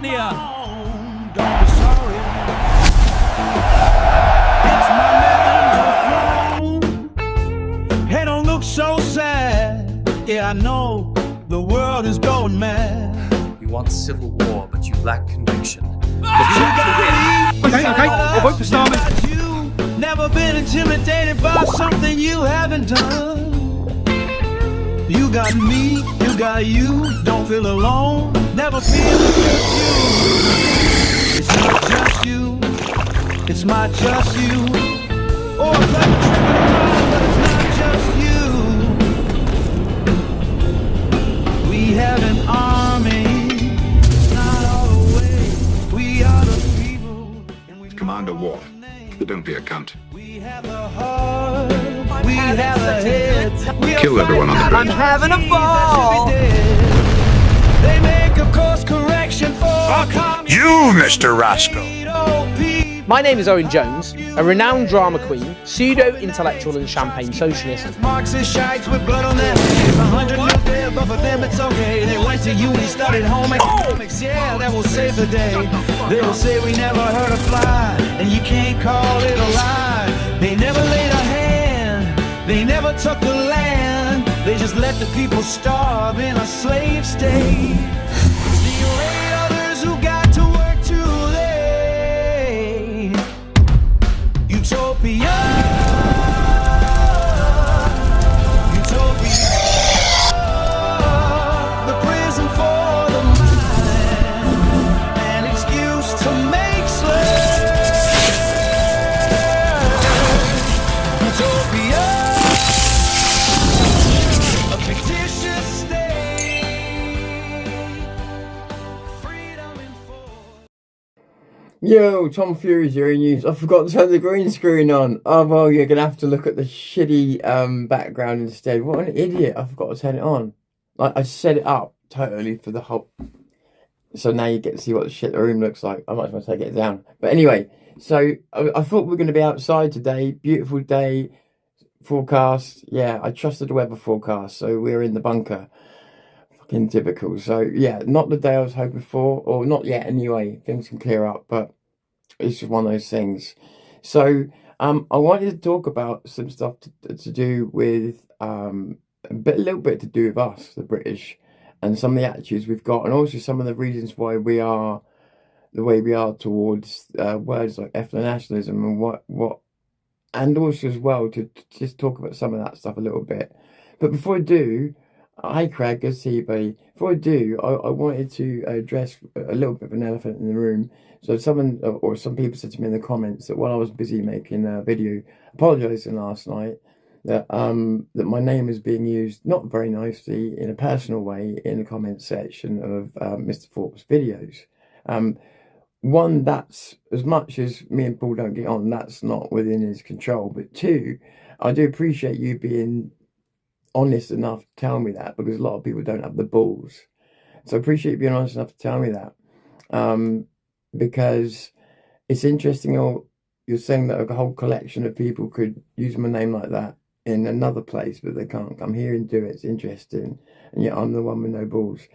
down here. Don't be sorry. It's my mental throne. Hey, don't look so sad. Yeah, I know the world is going mad. You want civil war, but you lack conviction. Okay, I'll vote for Starman. You never been intimidated by something you haven't done. You got me, you got you. Don't feel alone, never feel it's just you. It's not just you, it's not just you. Or a clever trick of the mind, but it's not just you. We have an army. It's not all the way. We are the people. And we Command a war, but don't be a cunt. We have a heart. We have a head. Kill everyone on the bridge. I'm having a ball. They make a course correction for You, Mr. Rascal. My name is Owen Jones, a renowned drama queen, pseudo-intellectual and champagne socialist. Marxist shites with blood on their hands. 100 live there, but for them it's okay. They went to uni, studied home economics. Yeah, that will save the day. They'll say we never heard a fly, and you can't call it a lie. They never laid a hand, they never took the land. They just let the people starve in a slave state. The array others who got to work too late. Utopia. Utopia. The prison for the mind. An excuse to make slaves. Utopia. A fictitious state. Freedom enforced. Yo, Tom Fury's here in news. I forgot to turn the green screen on. Oh, well, you're going to have to look at the shitty background instead. What an idiot. I forgot to turn it on. Like, I set it up totally for the whole... So now you get to see what the shit the room looks like. I might as well take it down. But anyway, so I thought we were going to be outside today. Beautiful day. Forecast. Yeah, I trusted the weather forecast. So we're in the bunker. Fucking typical. So, yeah, not the day I was hoping for. Or not yet anyway. Things can clear up. But it's just one of those things. So, I wanted to talk about some stuff to do with... a little bit to do with us, the British, and some of the attitudes we've got, and also some of the reasons why we are the way we are towards words like ethno-nationalism and what, and also as well to just talk about some of that stuff a little bit. But before I do, hi Craig, good to see you, buddy. Before I do, I wanted to address a little bit of an elephant in the room. So someone or some people said to me in the comments that while I was busy making a video, apologising last night, that my name is being used not very nicely in a personal way in the comment section of Mr. Thorpe's videos. One, that's, as much as me and Paul don't get on, that's not within his control. But two, I do appreciate you being honest enough to tell me that, because a lot of people don't have the balls. So I appreciate you being honest enough to tell me that. Because it's interesting, you're saying that a whole collection of people could use my name like that in another place, but they can't come here and do it. It's interesting, and yet I'm the one with no balls.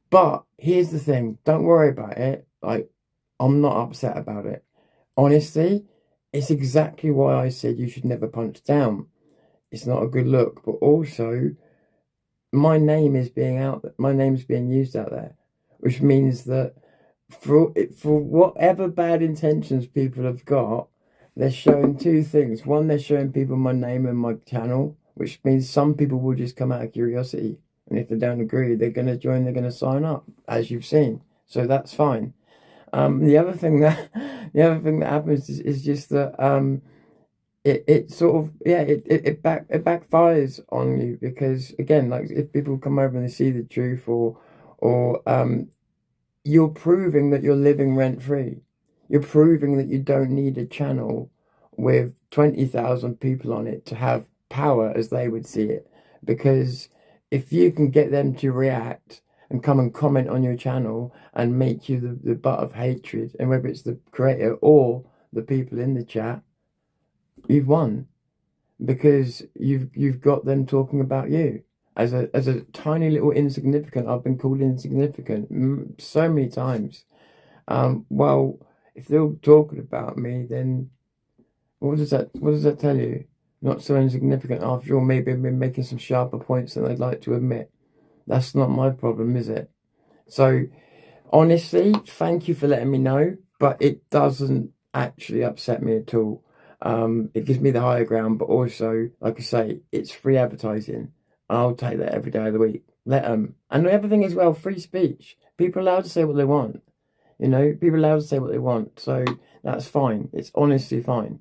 But here's the thing, don't worry about it. Like, I'm not upset about it. Honestly, it's exactly why I said you should never punch down. It's not a good look, but also my name is being used out there, which means that for whatever bad intentions people have got, they're showing two things. One, they're showing people my name and my channel, which means some people will just come out of curiosity. And if they don't agree, they're going to join, they're going to sign up, as you've seen. So that's fine. The other thing that happens is just that it backfires on you, because again, like, if people come over and they see the truth, or you're proving that you're living rent free. You're proving that you don't need a channel with 20,000 people on it to have power, as they would see it. Because if you can get them to react and come and comment on your channel and make you the butt of hatred, and whether it's the creator or the people in the chat, you've won. Because you've got them talking about you. As a tiny little insignificant, I've been called insignificant so many times. Well, if they're all talking about me, then what does that tell you? Not so insignificant after all. Maybe I've been making some sharper points than I'd like to admit. That's not my problem, is it? So, honestly, thank you for letting me know, but it doesn't actually upset me at all. It gives me the higher ground, but also, like I say, it's free advertising. I'll take that every day of the week. Let them. And the other thing as well, free speech. People are allowed to say what they want. You know, people are allowed to say what they want. So that's fine. It's honestly fine.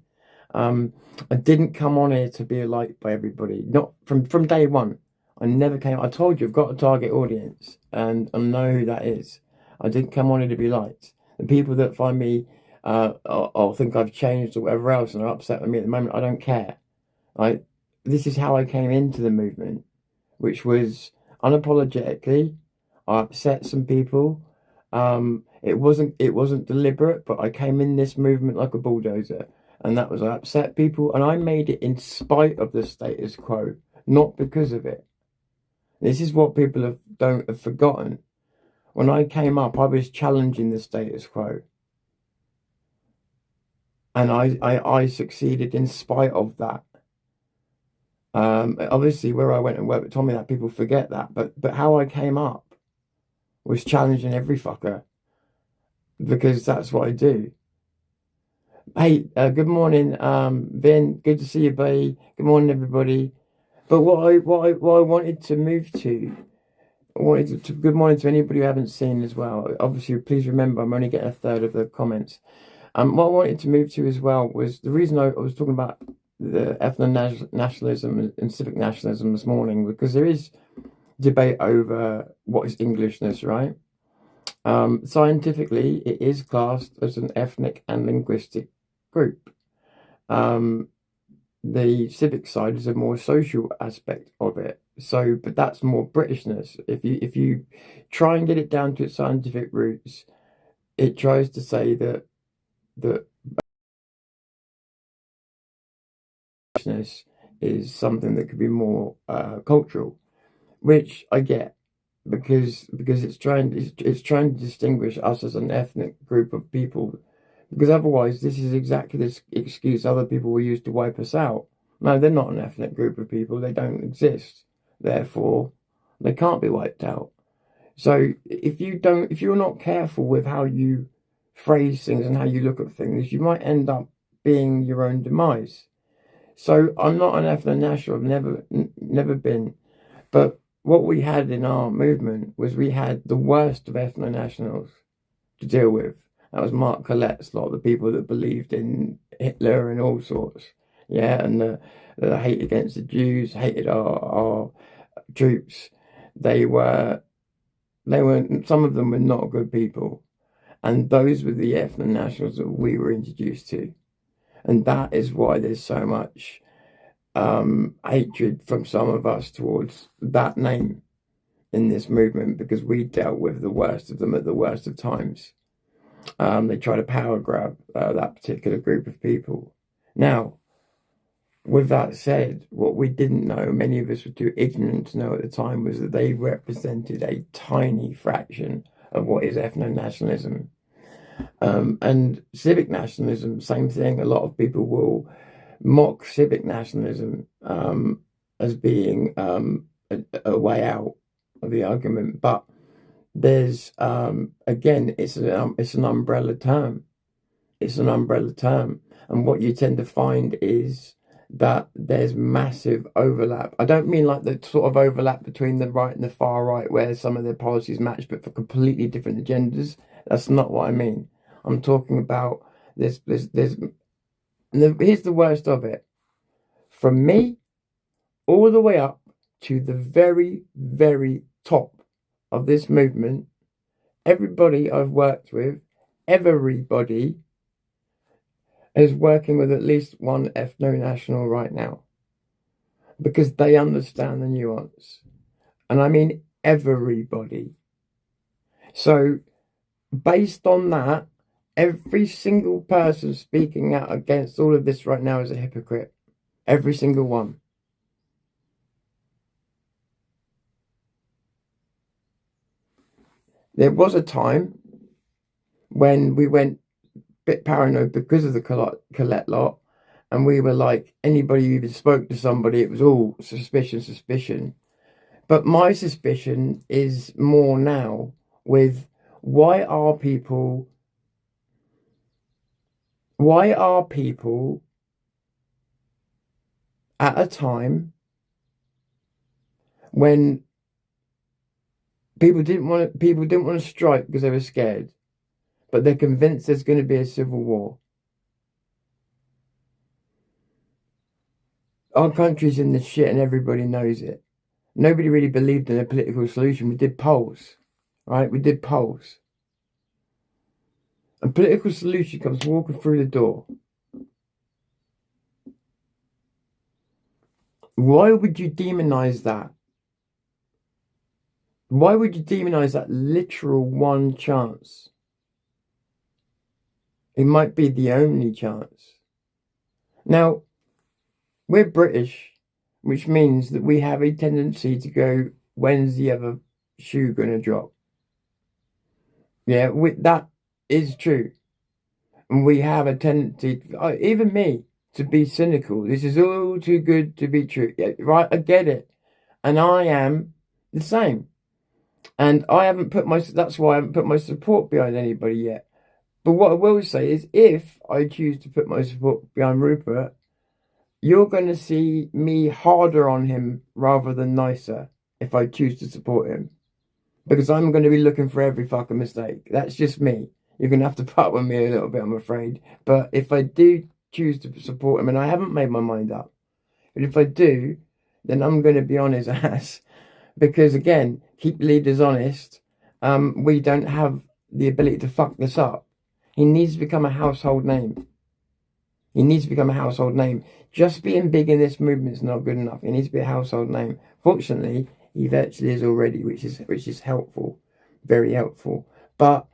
I didn't come on here to be liked by everybody. Not from day one. I never came. I told you I've got a target audience, and I know who that is. I didn't come on here to be liked. The people that find me, or think I've changed or whatever else, and are upset with me at the moment, I don't care. This is how I came into the movement, which was unapologetically. I upset some people. It wasn't deliberate, but I came in this movement like a bulldozer. And that was, I upset people, and I made it in spite of the status quo, not because of it. This is what people have forgotten. When I came up, I was challenging the status quo. And I succeeded in spite of that. Obviously, where I went and worked with Tommy, that people forget that. But how I came up was challenging every fucker. Because that's what I do. Hey, good morning, Vin. Good to see you, buddy. Good morning, everybody. But what I wanted to move to, good morning to anybody who haven't seen as well. Obviously, please remember, I'm only getting a third of the comments. What I wanted to move to as well was the reason I was talking about the ethno-nationalism and civic nationalism this morning, because there is debate over what is Englishness, right? Scientifically, it is classed as an ethnic and linguistic group. The civic side is a more social aspect of it. So, but that's more Britishness. If you try and get it down to its scientific roots, it tries to say that Britishness is something that could be more cultural, which I get. Because it's trying to distinguish us as an ethnic group of people, because otherwise this is exactly this excuse other people will use to wipe us out. No, they're not an ethnic group of people. They don't exist. Therefore, they can't be wiped out. So if you're not careful with how you phrase things and how you look at things, you might end up being your own demise. So I'm not an ethno-national. I've never been, but what we had in our movement was we had the worst of ethno-nationals to deal with. That was Mark Collette's lot, the people that believed in Hitler and all sorts. Yeah, and the hate against the Jews, hated our troops. They weren't, some of them were not good people. And those were the ethno-nationals that we were introduced to. And that is why there's so much hatred from some of us towards that name in this movement, because we dealt with the worst of them at the worst of times. They try to power grab that particular group of people. Now, with that said, what we didn't know, many of us were too ignorant to know at the time, was that they represented a tiny fraction of what is ethno-nationalism. And civic nationalism, same thing. A lot of people will mock civic nationalism as being a way out of the argument, but there's again, it's an umbrella term. It's an umbrella term, and what you tend to find is that there's massive overlap. I don't mean like the sort of overlap between the right and the far right, where some of their policies match, but for completely different agendas. That's not what I mean. I'm talking about there's here's the worst of it. From me, all the way up to the very, very top of this movement, everybody I've worked with, everybody is working with at least one ethno-national right now. Because they understand the nuance. And I mean everybody. So, based on that, every single person speaking out against all of this right now is a hypocrite. Every single one. There was a time when we went a bit paranoid because of the Colette lot, and we were like, anybody who even spoke to somebody, it was all suspicion. But my suspicion is more now with why are people at a time when people didn't want to strike because they were scared, but they're convinced there's going to be a civil war. Our country's in the shit and everybody knows it. Nobody really believed in a political solution. We did polls, right? We did polls. A political solution comes walking through the door. Why would you demonize that? Why would you demonize that literal one chance? It might be the only chance. Now, we're British, which means that we have a tendency to go, when's the other shoe going to drop? Yeah, that is true. And we have a tendency, even me, to be cynical. This is all too good to be true. Yeah, right, I get it. And I am the same. And that's why I haven't put my support behind anybody yet. But what I will say is, if I choose to put my support behind Rupert, you're going to see me harder on him rather than nicer if I choose to support him. Because I'm going to be looking for every fucking mistake. That's just me. You're going to have to put up with me a little bit, I'm afraid. But if I do choose to support him, and I haven't made my mind up, but if I do, then I'm going to be on his ass. Because again, keep leaders honest. We don't have the ability to fuck this up. He needs to become a household name. He needs to become a household name. Just being big in this movement is not good enough. He needs to be a household name. Fortunately, he virtually is already, which is helpful, very helpful. But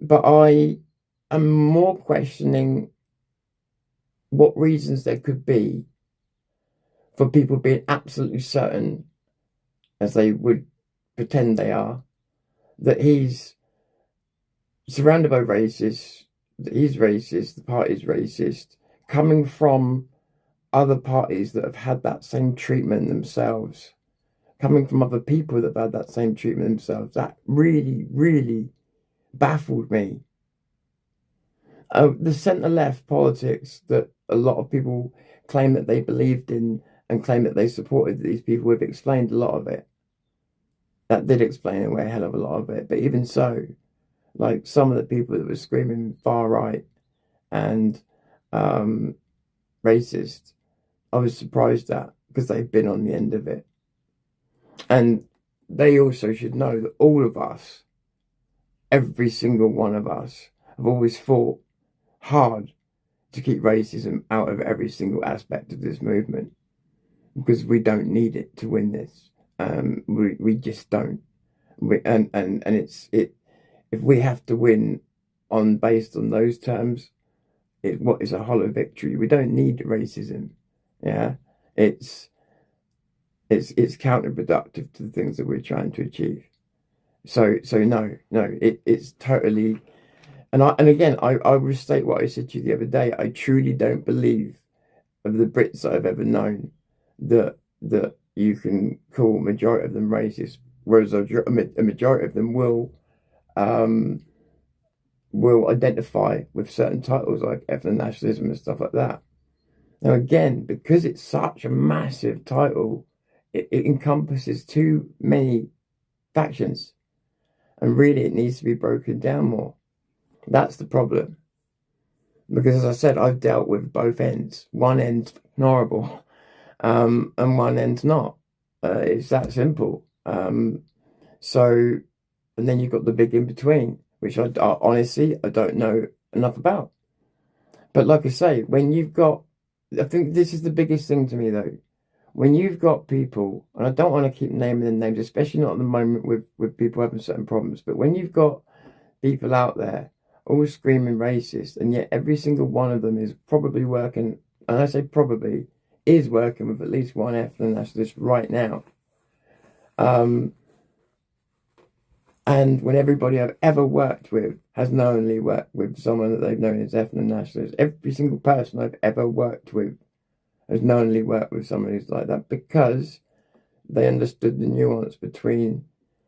I am more questioning what reasons there could be for people being absolutely certain, as they would pretend they are, that he's surrounded by racists, that he's racist, the party's racist, coming from other parties that have had that same treatment themselves, coming from other people that have had that same treatment themselves. That really, really baffled me. The centre-left politics that a lot of people claim that they believed in and claim that they supported these people, have explained a lot of it. That did explain away a hell of a lot of it. But even so, like some of the people that were screaming far right and racist, I was surprised at, because they've been on the end of it. And they also should know that all of us, every single one of us, have always fought hard to keep racism out of every single aspect of this movement, because we don't need it to win this. We just don't. If we have to win based on those terms, what is a hollow victory. We don't need racism. Yeah, it's counterproductive to the things that we're trying to achieve. So no, it's totally. And again, I restate what I said to you the other day. I truly don't believe, of the Brits that I've ever known, that you can call a majority of them racist, whereas a majority of them will identify with certain titles like ethno-nationalism and stuff like that. Now again, because it's such a massive title, it encompasses too many factions, and really it needs to be broken down more. That's the problem. Because as I said, I've dealt with both ends. One end's horrible, and one end's not. It's that simple. And then you've got the big in between, which I honestly don't know enough about. But like I say, I think this is the biggest thing to me though. When you've got people, and I don't want to keep naming the names, especially not at the moment with people having certain problems, but when you've got people out there all screaming racist, and yet every single one of them is probably working, and I say probably, is working with at least one ethno-nationalist right now. And when everybody I've ever worked with has knowingly worked with someone that they've known as ethno-nationalist, every single person I've ever worked with has knowingly worked with someone who's like that, because they understood the nuance between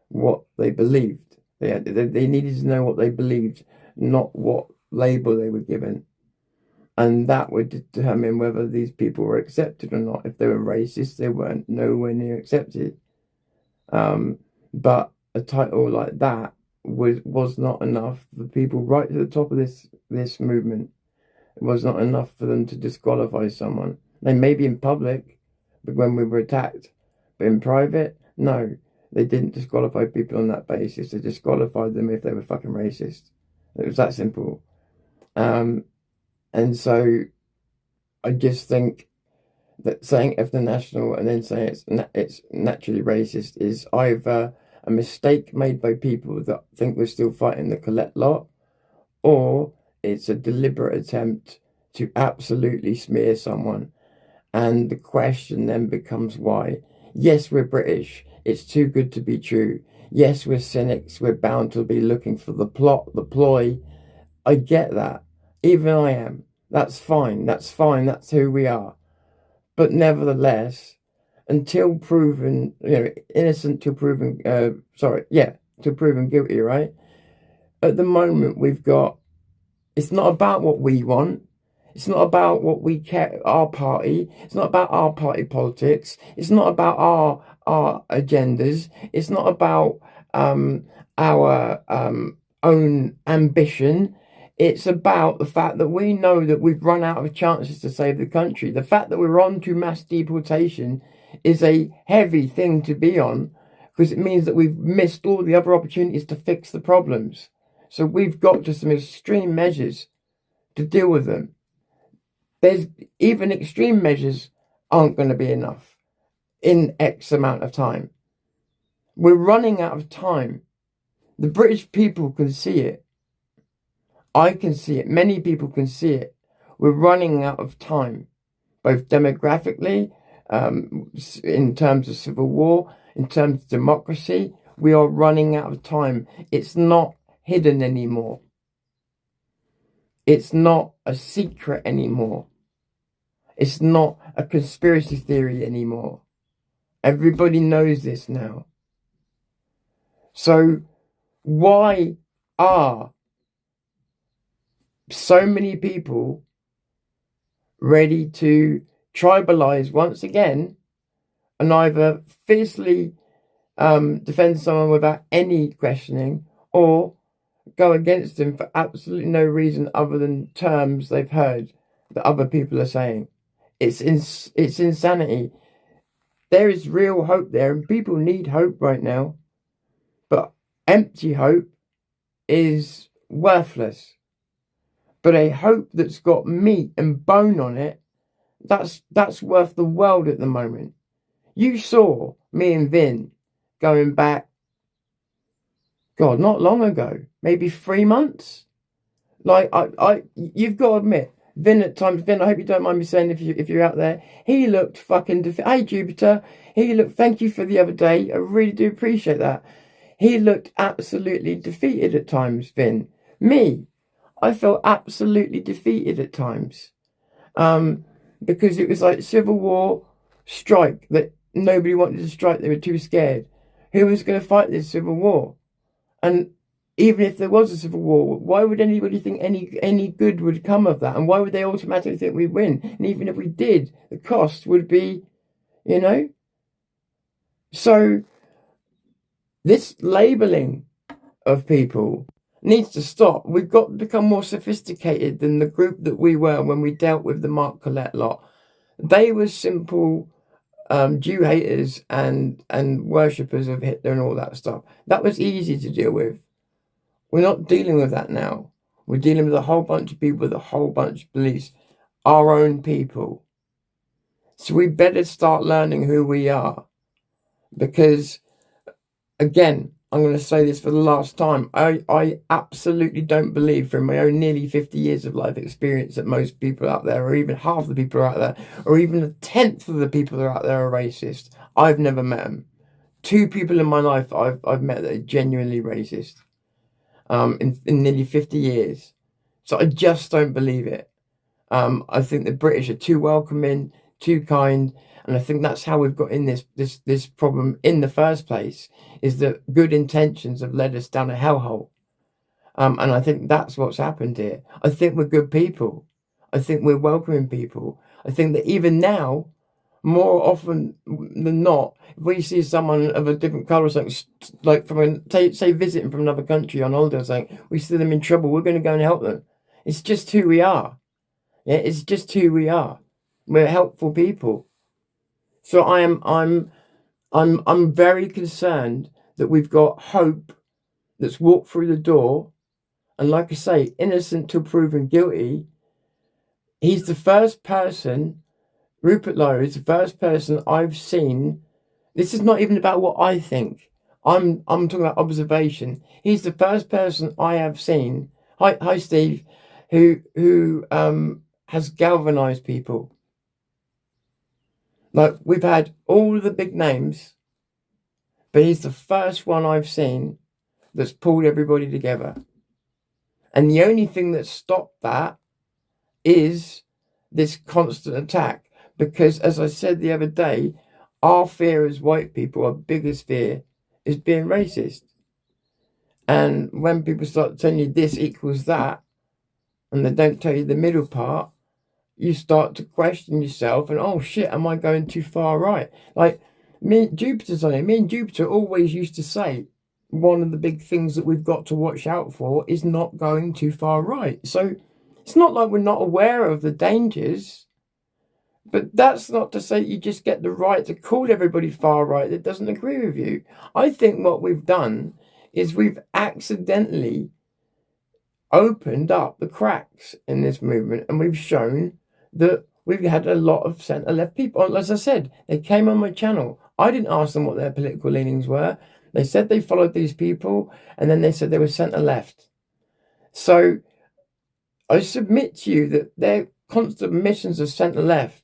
what they believed. They needed to know what they believed, not what label they were given. And that would determine whether these people were accepted or not. If they were racist, they weren't nowhere near accepted. But a title like that was not enough for people right to the top of this movement. It was not enough for them to disqualify someone. They may be in public, but when we were attacked, but in private, no, they didn't disqualify people on that basis. They disqualified them if they were fucking racist. It was that simple. And so I just think that saying ethno-national and then saying it's naturally racist is either a mistake made by people that think we're still fighting the Colette lot, or it's a deliberate attempt to absolutely smear someone. And the question then becomes why. Yes, we're British. It's too good to be true. Yes, we're cynics. We're bound to be looking for the plot, the ploy. I get that. Even I am. That's fine. That's fine. That's who we are. But nevertheless, until proven, innocent till proven, till proven guilty, right? At the moment, we've got, it's not about what we want. It's not about what we care, our party. It's not about our party politics. It's not about our agendas. It's not about our own ambition. It's about the fact that we know that we've run out of chances to save the country. The fact that we're on to mass deportation is a heavy thing to be on, because it means that we've missed all the other opportunities to fix the problems. So we've got just some extreme measures to deal with them. There's even extreme measures aren't going to be enough in X amount of time. We're running out of time. The British people can see it. I can see it. Many people can see it. We're running out of time, both demographically, in terms of civil war, in terms of democracy. We are running out of time. It's not hidden anymore. It's not a secret anymore. It's not a conspiracy theory anymore. Everybody knows this now. So why are so many people ready to tribalize once again and either fiercely defend someone without any questioning, or go against them for absolutely no reason other than terms they've heard that other people are saying? It's insanity. There is real hope there, and people need hope right now. But empty hope is worthless. But a hope that's got meat and bone on it, that's worth the world at the moment. You saw me and Vin going back, God, not long ago, maybe 3 months. Like you've got to admit, Vin at times, Vin, I hope you don't mind me saying if you're out there, he looked fucking hey Jupiter, thank you for the other day, I really do appreciate that. He looked absolutely defeated at times, Vin. Me, I felt absolutely defeated at times. Because it was like civil war strike that nobody wanted to strike, they were too scared. Who was going to fight this civil war? And even if there was a civil war, why would anybody think any good would come of that? And why would they automatically think we'd win? And even if we did, the cost would be, So this labelling of people needs to stop. We've got to become more sophisticated than the group that we were when we dealt with the Mark Collette lot. They were simple Jew haters and worshippers of Hitler and all that stuff. That was easy to deal with. We're not dealing with that now. We're dealing with a whole bunch of people with a whole bunch of beliefs. Our own people. So we better start learning who we are. Because, again, I'm going to say this for the last time. I absolutely don't believe from my own nearly 50 years of life experience that most people out there, or even half the people out there, or even a tenth of the people that are out there are racist. I've never met them. 2 people in my life I've met that are genuinely racist. In nearly 50 years. So I just don't believe it. I think the British are too welcoming, too kind, and I think that's how we've got in this problem in the first place, is that good intentions have led us down a hellhole. And I think that's what's happened here. I think we're good people. I think we're welcoming people. I think that even now, more often than not, if we see someone of a different colour or something, like say visiting from another country on holiday or something, we see them in trouble, we're going to go and help them. It's just who we are. Yeah, it's just who we are. We're helpful people. So I'm very concerned that we've got hope that's walked through the door, and like I say, innocent till proven guilty. He's the first person. Rupert Lyra is the first person I've seen. This is not even about what I think. I'm talking about observation. He's the first person I have seen. Hi Steve, who has galvanized people. Like, we've had all the big names, but he's the first one I've seen that's pulled everybody together. And the only thing that stopped that is this constant attack. Because, as I said the other day, our fear as white people, our biggest fear, is being racist. And when people start telling you this equals that, and they don't tell you the middle part, you start to question yourself and, oh shit, am I going too far right? Like, me and Jupiter always used to say, one of the big things that we've got to watch out for is not going too far right. So it's not like we're not aware of the dangers, but that's not to say you just get the right to call everybody far right that doesn't agree with you. I think what we've done is we've accidentally opened up the cracks in this movement, and we've shown that we've had a lot of centre-left people. As I said, they came on my channel. I didn't ask them what their political leanings were. They said they followed these people, and then they said they were centre-left. So I submit to you that their constant missions of centre-left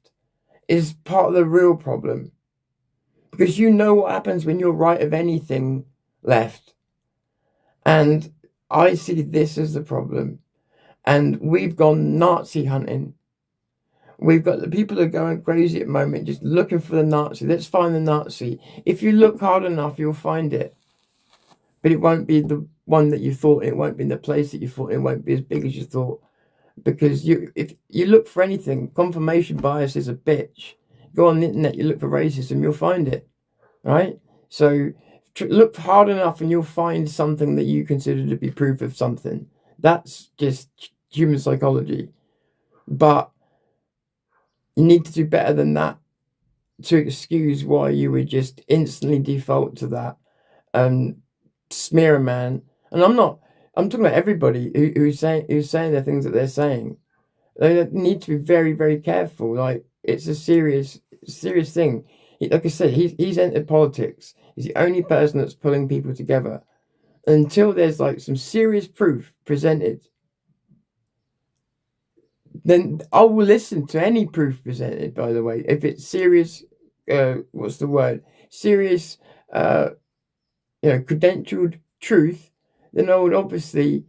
is part of the real problem. Because you know what happens when you're right of anything left. And I see this as the problem. And we've gone Nazi hunting. We've got the people that are going crazy at the moment, just looking for the Nazi. Let's find the Nazi. If you look hard enough, you'll find it. But it won't be the one that you thought. It won't be in the place that you thought. It won't be as big as you thought. Because if you look for anything, confirmation bias is a bitch. Go on the internet, you look for racism, you'll find it. Right? So look hard enough and you'll find something that you consider to be proof of something. That's just human psychology. But you need to do better than that to excuse why you would just instantly default to that and smear a man. And I'm talking about everybody who's saying the things that they're saying. They need to be very, very careful. Like, it's a serious thing. Like I said, he's entered politics. He's the only person that's pulling people together. Until there's like some serious proof presented, then I will listen to any proof presented, by the way. If it's serious, what's the word? Serious, credentialed truth, then I would obviously,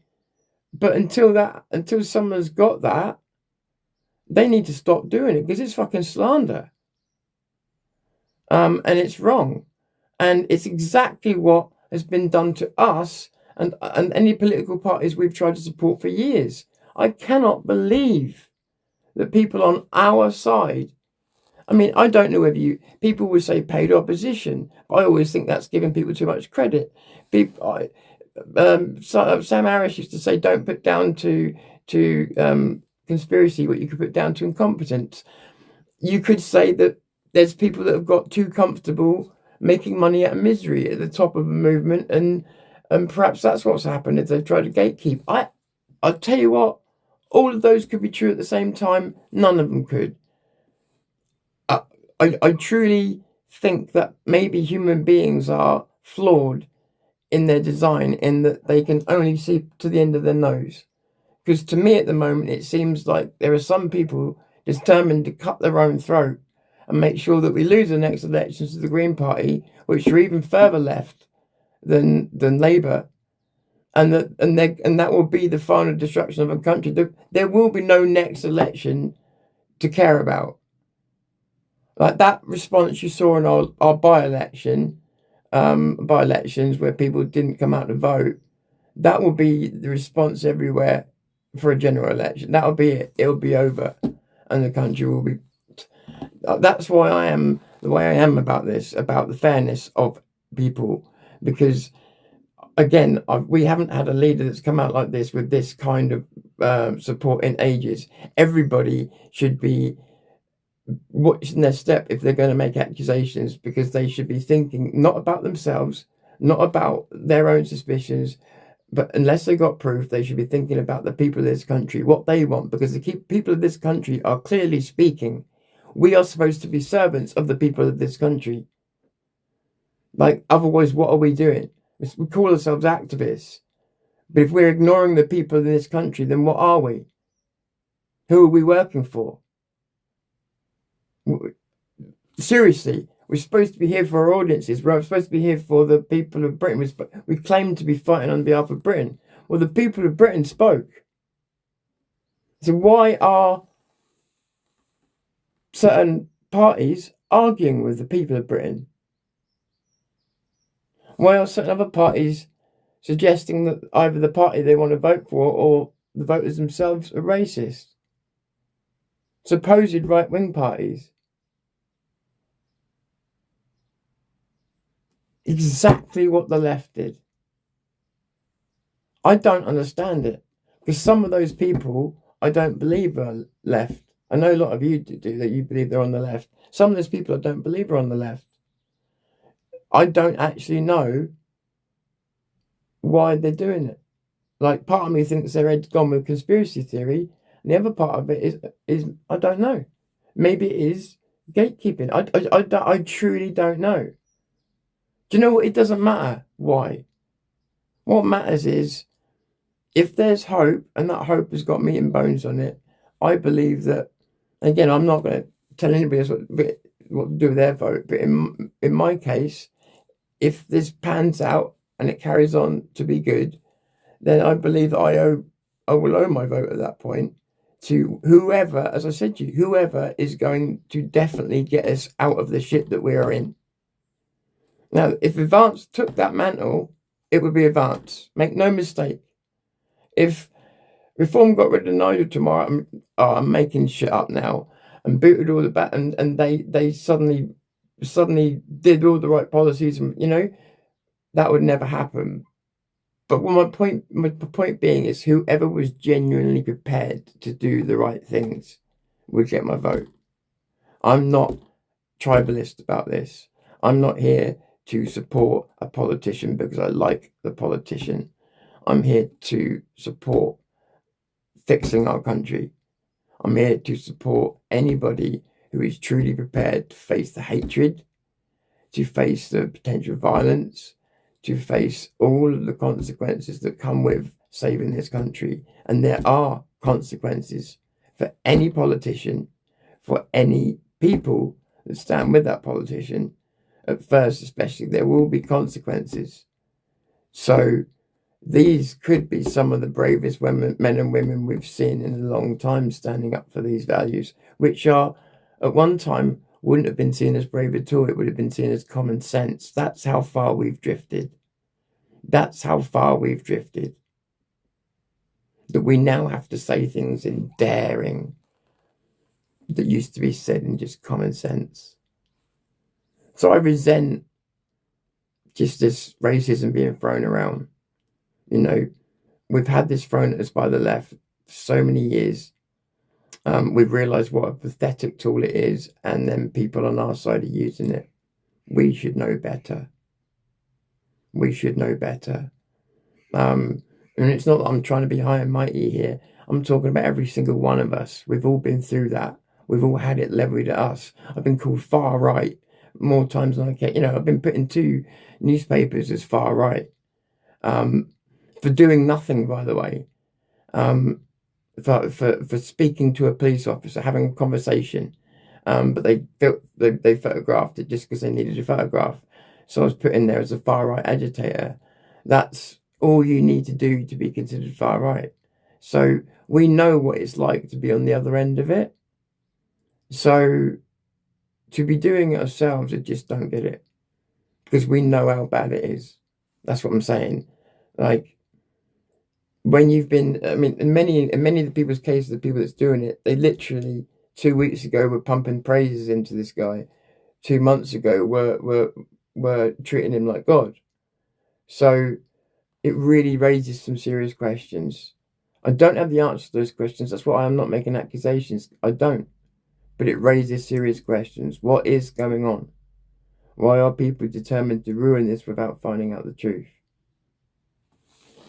but until someone's got that, they need to stop doing it because it's fucking slander. And it's wrong. And it's exactly what has been done to us and any political parties we've tried to support for years. I cannot believe that people on our side, I mean, I don't know whether people would say paid opposition, but I always think that's giving people too much credit. Sam Harris used to say, don't put down to conspiracy what you could put down to incompetence. You could say that there's people that have got too comfortable making money out of misery at the top of a movement, and perhaps that's what's happened if they've tried to gatekeep. I'll tell you what, all of those could be true at the same time. None of them could. I truly think that maybe human beings are flawed in their design, in that they can only see to the end of their nose. Because to me at the moment, it seems like there are some people determined to cut their own throat and make sure that we lose the next elections to the Green Party, which are even further left than Labour, and that will be the final destruction of a country. There will be no next election to care about. Like that response you saw in our by-elections where people didn't come out to vote, that will be the response everywhere for a general election. That'll be it. It'll be over, and the country will be. That's why I am the way I am about this, about the fairness of people, because again, we haven't had a leader that's come out like this with this kind of support in ages. Everybody should be watching their step if they're going to make accusations, because they should be thinking not about themselves, not about their own suspicions, but unless they got proof, they should be thinking about the people of this country, what they want, because the people of this country are clearly speaking. We are supposed to be servants of the people of this country. Like, otherwise, what are we doing? We call ourselves activists. But if we're ignoring the people in this country, then what are we? Who are we working for? Seriously, we're supposed to be here for our audiences. We're supposed to be here for the people of Britain. We claim to be fighting on behalf of Britain. Well, the people of Britain spoke. So why are certain parties arguing with the people of Britain? Why are certain other parties suggesting that either the party they want to vote for or the voters themselves are racist? Supposed right-wing parties. Exactly what the left did. I don't understand it, because some of those people I don't believe are left. I know a lot of you do that. You believe they're on the left. Some of those people I don't believe are on the left. I don't actually know why they're doing it. Like, part of me thinks their head's gone with conspiracy theory, and the other part of it is I don't know. Maybe it is gatekeeping. I truly don't know. Do you know what? It doesn't matter why. What matters is, if there's hope, and that hope has got meat and bones on it, I believe that, again, I'm not going to tell anybody else what to do with their vote, but in my case, if this pans out and it carries on to be good, then I believe that I will owe my vote at that point to whoever, as I said to you, whoever is going to definitely get us out of the shit that we are in. Now, if Advance took that mantle, it would be Advance. Make no mistake. If Reform got rid of Nigel tomorrow, I'm making shit up now, and booted all the back, and they suddenly did all the right policies, and that would never happen. But my point being is, whoever was genuinely prepared to do the right things would get my vote. I'm not tribalist about this. I'm not here to support a politician because I like the politician. I'm here to support fixing our country. I'm here to support anybody who is truly prepared to face the hatred, to face the potential violence, to face all of the consequences that come with saving this country. And there are consequences for any politician, for any people that stand with that politician. At first, especially, there will be consequences. So these could be some of the bravest men and women we've seen in a long time standing up for these values, which are, at one time, wouldn't have been seen as brave at all. It would have been seen as common sense. That's how far we've drifted. That's how far we've drifted. That we now have to say things in daring that used to be said in just common sense. So I resent just this racism being thrown around. We've had this thrown at us by the left for so many years. We've realised what a pathetic tool it is, and then people on our side are using it. We should know better. We should know better. And it's not that I'm trying to be high and mighty here. I'm talking about every single one of us. We've all been through that. We've all had it leveled at us. I've been called far right more times than I can. I've been put in 2 newspapers as far right. For doing nothing, by the way. For speaking to a police officer, having a conversation. but they photographed it just because they needed a photograph. So I was put in there as a far right agitator. That's all you need to do to be considered far right. So we know what it's like to be on the other end of it. So to be doing it ourselves, I just don't get it, because we know how bad it is. That's what I'm saying. Like, when you've been, I mean, in many of the people's cases, the people that's doing it, they literally 2 weeks ago were pumping praises into this guy. 2 months ago were treating him like God. So it really raises some serious questions. I don't have the answer to those questions. That's why I'm not making accusations. I don't. But it raises serious questions. What is going on? Why are people determined to ruin this without finding out the truth?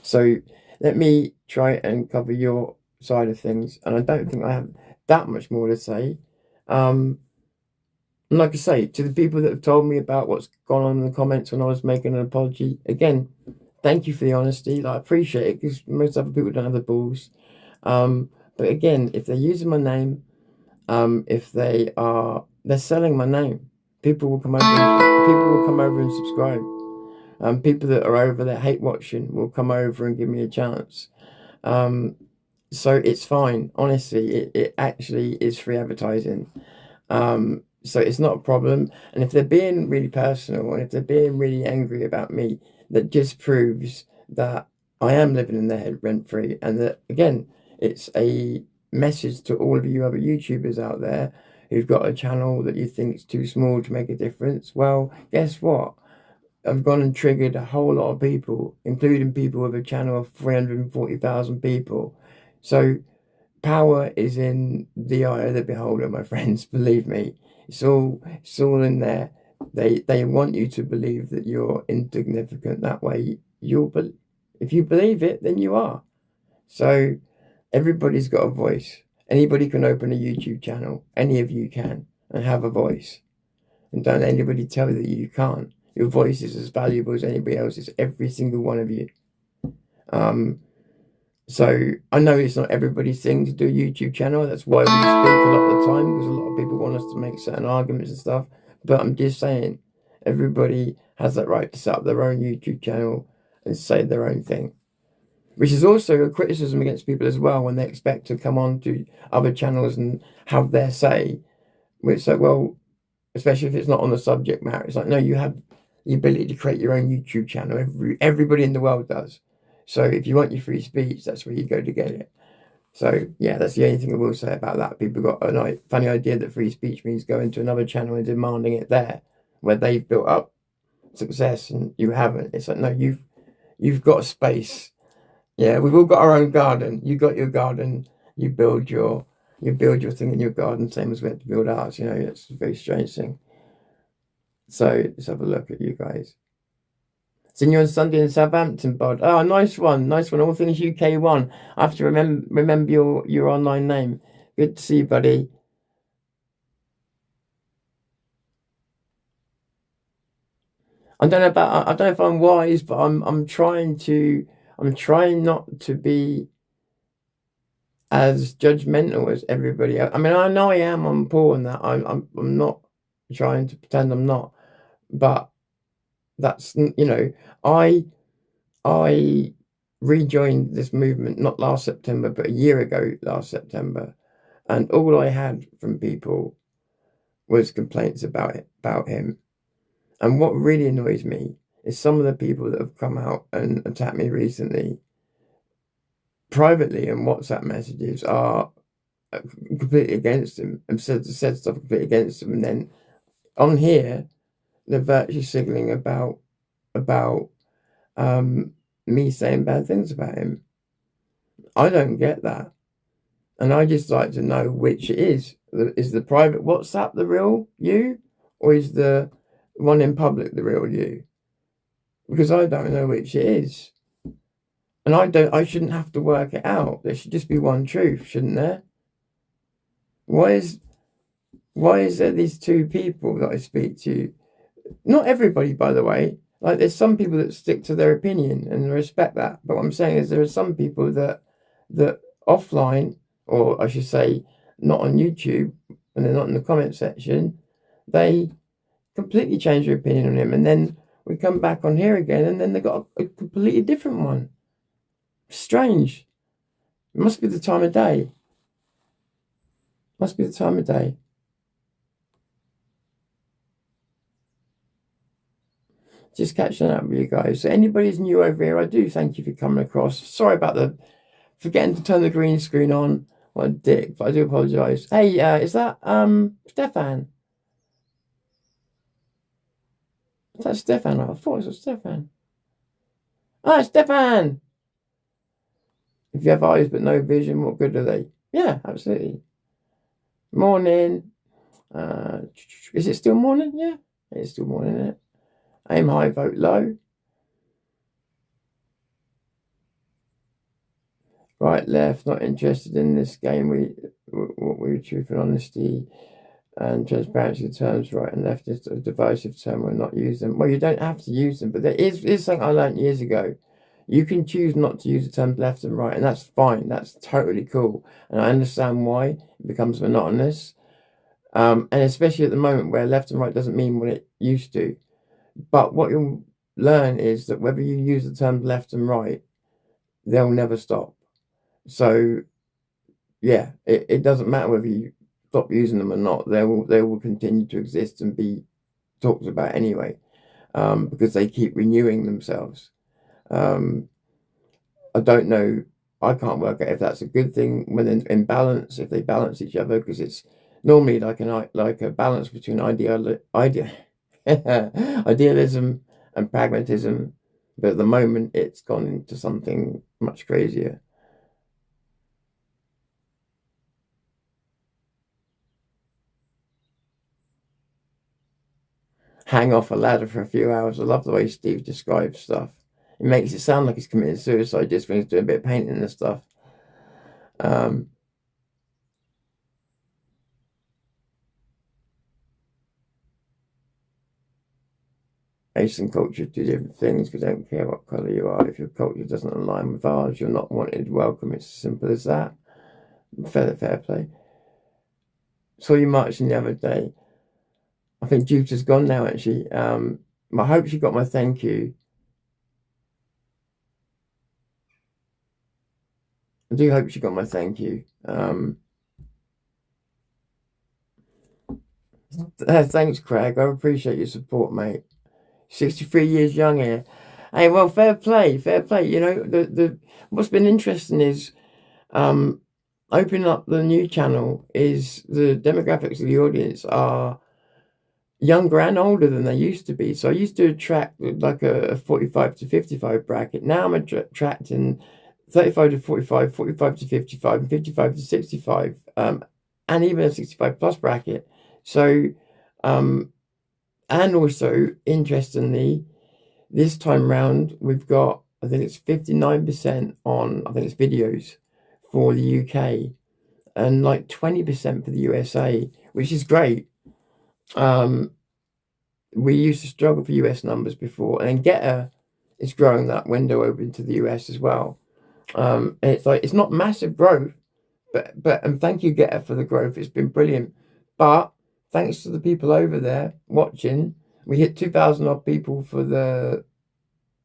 So let me try and cover your side of things. And I don't think I have that much more to say. And like I say, to the people that have told me about what's gone on in the comments when I was making an apology, again, thank you for the honesty. Like, I appreciate it, because most other people don't have the balls. But again, if they're using my name, if they're selling my name, people will come over and subscribe. People that are over there hate watching will come over and give me a chance. So it's fine. Honestly, it actually is free advertising. So it's not a problem. And if they're being really personal, and if they're being really angry about me, that just proves that I am living in their head rent-free. And that, again, it's a message to all of you other YouTubers out there who've got a channel that you think is too small to make a difference. Well, guess what? I've gone and triggered a whole lot of people, including people with a channel of 340,000 people. So power is in the eye of the beholder, my friends. Believe me, it's all in there. They want you to believe that you're insignificant. That way, if you believe it, then you are. So everybody's got a voice. Anybody can open a YouTube channel. Any of you can, and have a voice. And don't let anybody tell you that you can't. Your voice is as valuable as anybody else's, every single one of you. So I know it's not everybody's thing to do a YouTube channel. That's why we speak a lot of the time, because a lot of people want us to make certain arguments and stuff. But I'm just saying, everybody has that right to set up their own YouTube channel and say their own thing. Which is also a criticism against people as well, when they expect to come on to other channels and have their say. Which, like, well, especially if it's not on the subject matter, it's like, no, you have the ability to create your own YouTube channel. Everybody in the world does. So if you want your free speech, that's where you go to get it. So yeah, that's the only thing I will say about that. People got a funny idea that free speech means going to another channel and demanding it there, where they've built up success and you haven't. It's like, no, you've got a space. Yeah, we've all got our own garden. You got your garden. You build your thing in your garden, same as we have to build ours. You know, it's a very strange thing. So let's have a look at you guys. Seen you on Sunday in Southampton, bud. Oh, nice one. All things UK1. I have to remember your online name. Good to see you, buddy. I don't know if I'm wise, but I'm trying not to be as judgmental as everybody else. I mean, I know I am. I'm poor and that. I'm not trying to pretend I'm not, but that's, you know, I rejoined this movement not last September, but a year ago last September, and all I had from people was complaints about him. And what really annoys me is some of the people that have come out and attacked me recently privately in WhatsApp messages are completely against him and said stuff completely against him, and then on here they're virtually signaling about me saying bad things about him. I don't get that, and I just like to know which it is. Is the private WhatsApp the real you, or is the one in public the real you? Because I don't know which it is, and I shouldn't have to work it out. There should just be one truth, shouldn't there? Why is there these two people that I speak to? Not everybody, by the way. Like, there's some people that stick to their opinion and respect that. But what I'm saying is there are some people that offline, or I should say not on YouTube, when they're not in the comment section, they completely change their opinion on him. And then we come back on here again, and then they got a completely different one. Strange. It must be the time of day. Must be the time of day. Just catching up with you guys. So anybody's new over here, I do thank you for coming across. Sorry about the forgetting to turn the green screen on. What a dick, but I do apologise. Hey, is that Stefan? Is that Stefan? I thought it was Stefan. Ah, Stefan! If you have eyes but no vision, what good are they? Yeah, absolutely. Morning. Is it still morning? Yeah, it's still morning, isn't it? Aim high, vote low. Right, left, not interested in this game. We truth and honesty and transparency terms. Right and left is a divisive term. We'll not use them. Well, you don't have to use them, but there is something I learned years ago. You can choose not to use the terms left and right, and that's fine. That's totally cool. And I understand why it becomes monotonous. And especially at the moment where left and right doesn't mean what it used to. But what you'll learn is that whether you use the terms left and right, they'll never stop. So, yeah, it doesn't matter whether you stop using them or not. They will continue to exist and be talked about anyway, because they keep renewing themselves. I don't know. I can't work out if that's a good thing when in balance, if they balance each other, because it's normally like a balance between idealism and pragmatism, but at the moment it's gone into something much crazier. Hang off a ladder for a few hours. I love the way Steve describes stuff. It makes it sound like he's committing suicide just when he's doing a bit of painting and stuff. Race and culture are two different things. We don't care what colour you are. If your culture doesn't align with ours, you're not wanted. Welcome. It's as simple as that. Fair play. Saw you marching the other day. I think Jupiter's gone now, actually. I hope she got my thank you. I do hope she got my thank you. Thanks, Craig. I appreciate your support, mate. 63 years young here. Hey, well, fair play. You know, what's been interesting is opening up the new channel is the demographics of the audience are younger and older than they used to be. So I used to attract like a 45 to 55 bracket. Now I'm attracting 35 to 45, 45 to 55, and 55 to 65, and even a 65 plus bracket. So, and also, interestingly, this time round, we've got, I think it's 59% on, I think it's videos for the UK, and like 20% for the USA, which is great. We used to struggle for US numbers before, and GoT is growing that window open to the US as well. And it's like, it's not massive growth, but and thank you GoT for the growth. It's been brilliant. But thanks to the people over there watching, we hit 2,000 odd people for the,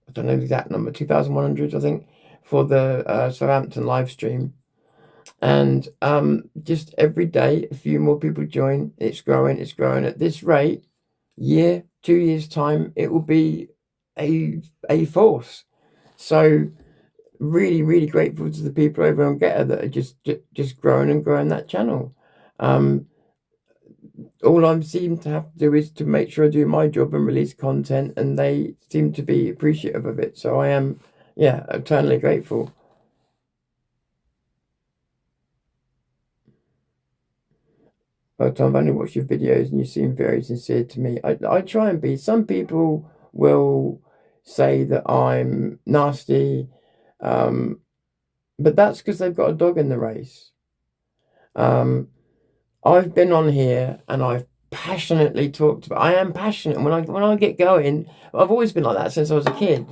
I don't know the exact number, 2,100 I think, for the Southampton live stream. And just every day a few more people join. It's growing at this rate. 2 years time, it will be a force. So really, really grateful to the people over on GoT that are just growing and growing that channel. All I seem to have to do is to make sure I do my job and release content, and they seem to be appreciative of it. So I am, yeah, eternally grateful. Well, Tom, I've only watched your videos and you seem very sincere to me. I try and be. Some people will say that I'm nasty, but that's because they've got a dog in the race. I've been on here and I've passionately talked about. I am passionate. When I get going, I've always been like that since I was a kid.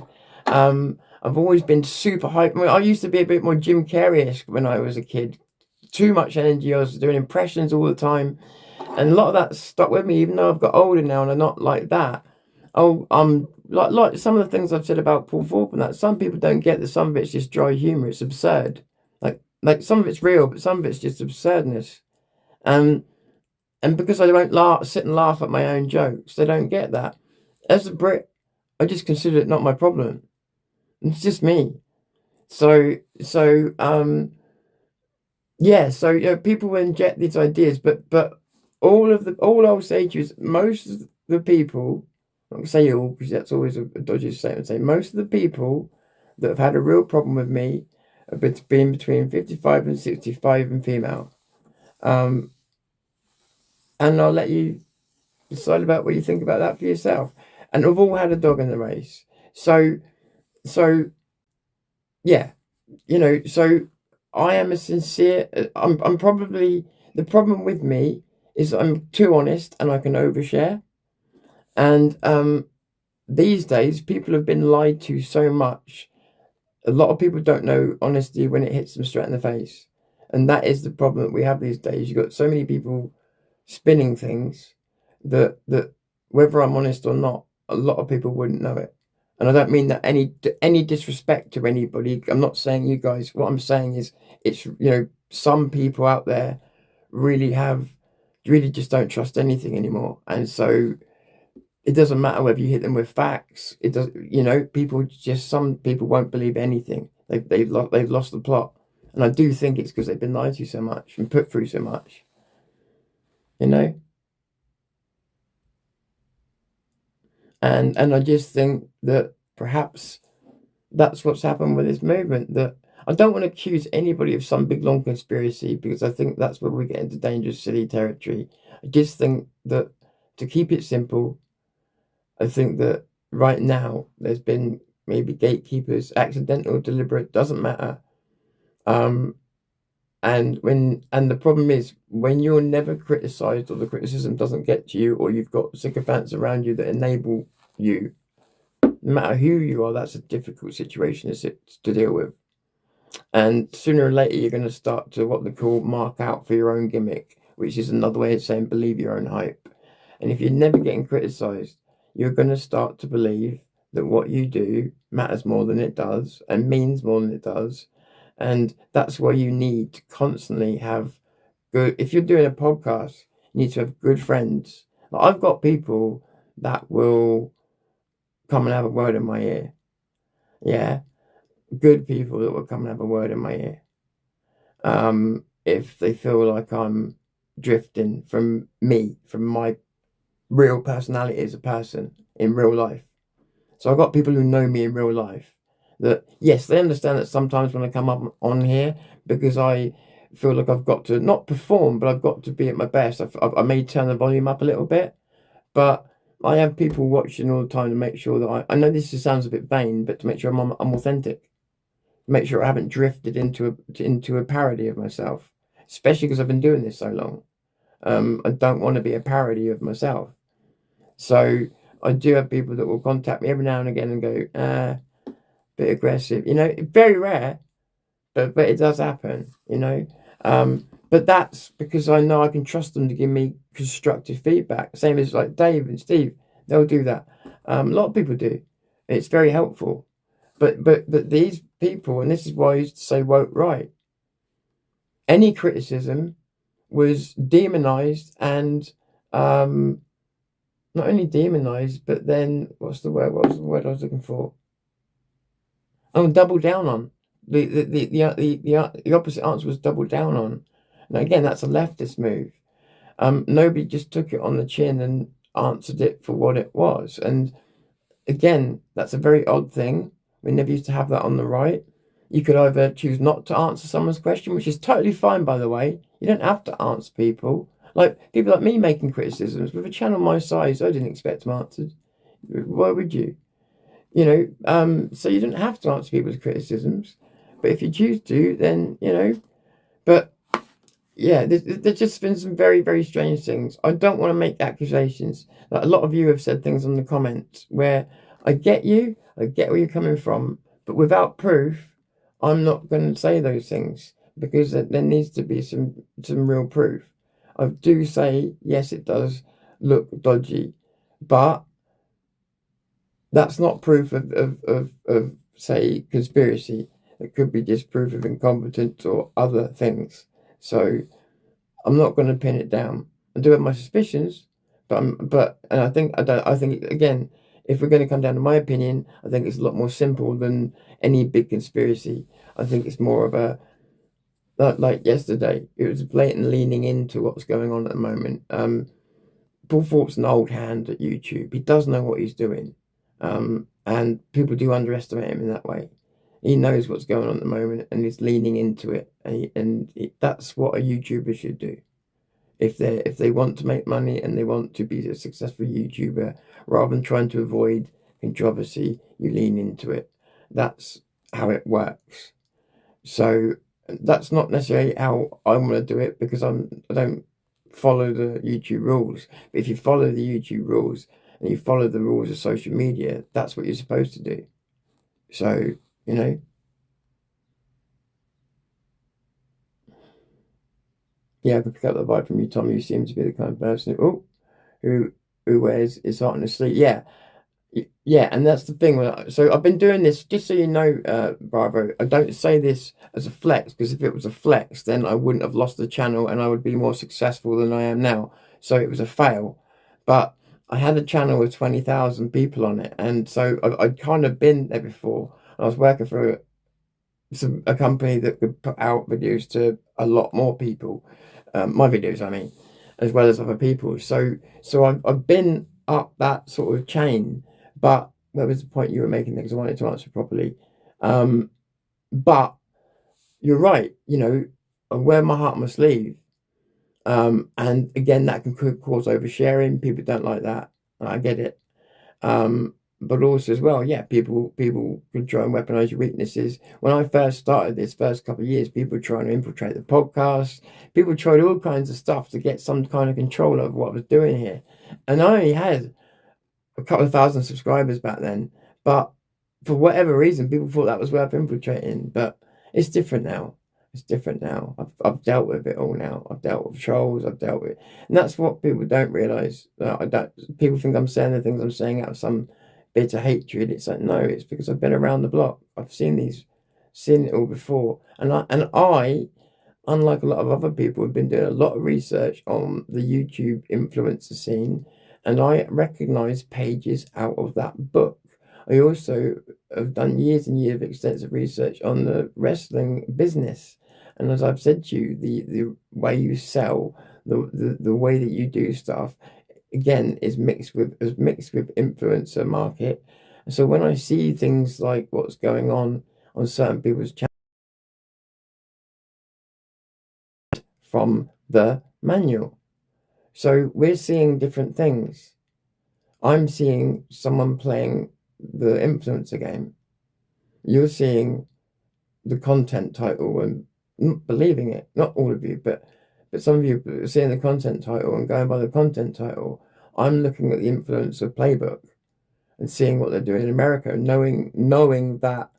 I've always been super hype. I mean, I used to be a bit more Jim Carrey-esque when I was a kid. Too much energy. I was doing impressions all the time. And a lot of that stuck with me, even though I've got older now and I'm not like that. Oh, like some of the things I've said about Paul Thorpe and that. Some people don't get that some of it's just dry humour. It's absurd. Like some of it's real, but some of it's just absurdness. And because I won't sit and laugh at my own jokes, they don't get that. As a Brit, I just consider it not my problem. It's just me. So people will inject these ideas, but all I'll say to you is most of the people, I'm gonna say all because that's always a dodgy statement. Say most of the people that have had a real problem with me have been between 55 and 65 and female. And I'll let you decide about what you think about that for yourself. And we've all had a dog in the race. So yeah, so I am a sincere, I'm probably, the problem with me is I'm too honest and I can overshare. And these days, people have been lied to so much. A lot of people don't know honesty when it hits them straight in the face. And that is the problem that we have these days. You've got so many people spinning things that whether I'm honest or not, a lot of people wouldn't know it. And I don't mean that any disrespect to anybody. I'm not saying you guys. What I'm saying is it's, some people out there really just don't trust anything anymore. And so it doesn't matter whether you hit them with facts. It does, some people won't believe anything. They've lost the plot. And I do think it's because they've been lied to so much and put through so much. And I just think that perhaps that's what's happened with this movement. That I don't want to accuse anybody of some big long conspiracy, because I think that's where we get into dangerous, silly territory. I just think that to keep it simple, I think that right now there's been maybe gatekeepers, accidental, deliberate, doesn't matter. And the problem is when you're never criticised or the criticism doesn't get to you, or you've got sycophants around you that enable you, no matter who you are, that's a difficult situation to deal with. And sooner or later you're going to start to what they call mark out for your own gimmick, which is another way of saying believe your own hype. And if you're never getting criticised, you're going to start to believe that what you do matters more than it does and means more than it does. And that's why you need to constantly have good, if you're doing a podcast, you need to have good friends. Like I've got people that will come and have a word in my ear. Yeah. Good people that will come and have a word in my ear. If they feel like I'm drifting from my real personality as a person in real life. So I've got people who know me in real life that, yes, they understand that sometimes when I come up on here, because I feel like I've got to not perform, but I've got to be at my best. I may turn the volume up a little bit, but I have people watching all the time to make sure that I know this sounds a bit vain, but to make sure I'm authentic, make sure I haven't drifted into a parody of myself, especially because I've been doing this so long. I don't want to be a parody of myself. So I do have people that will contact me every now and again and go, bit aggressive, very rare, but it does happen, but that's because I know I can trust them to give me constructive feedback. Same as like Dave and Steve, they'll do that. A lot of people do. It's very helpful, but these people, and this is why I used to say woke right, any criticism was demonized and not only demonized, but then what was the word I was looking for? Double down on. The opposite answer was double down on. Now again, that's a leftist move. Nobody just took it on the chin and answered it for what it was. And again, that's a very odd thing. We never used to have that on the right. You could either choose not to answer someone's question, which is totally fine, by the way. You don't have to answer people. Like people like me making criticisms with a channel my size, I didn't expect them answered. Why would you? So you don't have to answer people's criticisms, but if you choose to, then but yeah, there's just been some very, very strange things. I don't want to make accusations. Like a lot of you have said things on the comments where I get where you're coming from, but without proof, I'm not going to say those things, because there needs to be some real proof. I do say, yes, it does look dodgy, but that's not proof of say, conspiracy. It could be just proof of incompetence or other things. So I'm not going to pin it down. I do have my suspicions, but I think again, if we're going to come down to my opinion, I think it's a lot more simple than any big conspiracy. I think it's more of a, like yesterday, it was blatant leaning into what's going on at the moment. Paul Thorpe's an old hand at YouTube. He does know what he's doing, and people do underestimate him in that way. He knows what's going on at the moment, and he's leaning into it. That's what a YouTuber should do. If they want to make money and they want to be a successful YouTuber, rather than trying to avoid controversy, you lean into it. That's how it works. So that's not necessarily how I want to do it, because I don't follow the YouTube rules. But if you follow the YouTube rules and you follow the rules of social media, that's what you're supposed to do. So, you know, yeah, I can pick up the vibe from you, Tom. You seem to be the kind of person who wears his heart on his sleeve. Yeah, and that's the thing. So I've been doing this, just so you know, Bravo. I don't say this as a flex, because if it was a flex, then I wouldn't have lost the channel and I would be more successful than I am now. So it was a fail. But I had a channel with 20,000 people on it, and so I'd kind of been there before. I was working for a company that could put out videos to a lot more people, my videos, I mean, as well as other people. So I've been up that sort of chain. But where was the point you were making there? Because I wanted to answer properly. But you're right. You know, I wear my heart on my sleeve. And again, that can cause oversharing. People don't like that. I get it. But also as well, yeah, people can try and weaponize your weaknesses. When I first started this first couple of years, people were trying to infiltrate the podcast. People tried all kinds of stuff to get some kind of control over what I was doing here. And I only had a couple of thousand subscribers back then, but for whatever reason, people thought that was worth infiltrating. But it's different now. It's different now. I've dealt with it all now. I've dealt with trolls. I've dealt with, and that's what people don't realize. People think I'm saying the things I'm saying out of some bitter hatred. It's like, no, it's because I've been around the block. I've seen it all before, and I, unlike a lot of other people, have been doing a lot of research on the YouTube influencer scene. And I recognise pages out of that book. I also have done years and years of extensive research on the wrestling business. And as I've said to you, the way you sell, the way that you do stuff, again, is mixed with influencer market. And so when I see things like what's going on certain people's channels from the manual. So we're seeing different things. I'm seeing someone playing the influencer game. You're seeing the content title and not believing it. Not all of you, but some of you are seeing the content title and going by the content title. I'm looking at the influencer playbook and seeing what they're doing in America, knowing that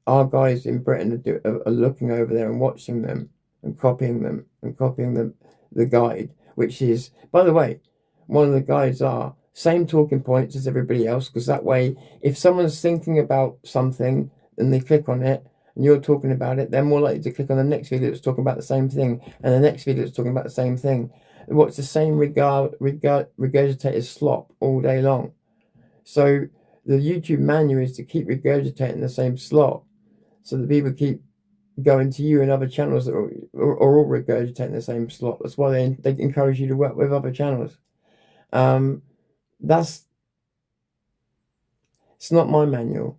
our guys in Britain are looking over there and watching them and copying the guide. Which is, by the way, one of the guides are same talking points as everybody else, because that way, if someone's thinking about something and they click on it and you're talking about it, they're more likely to click on the next video that's talking about the same thing and the next video that's talking about the same thing. What's the same regurgitated slop all day long. So the YouTube manual is to keep regurgitating the same slop, so that people keep going to you and other channels that are all regurgitating the same slot. That's why they encourage you to work with other channels. It's not my manual.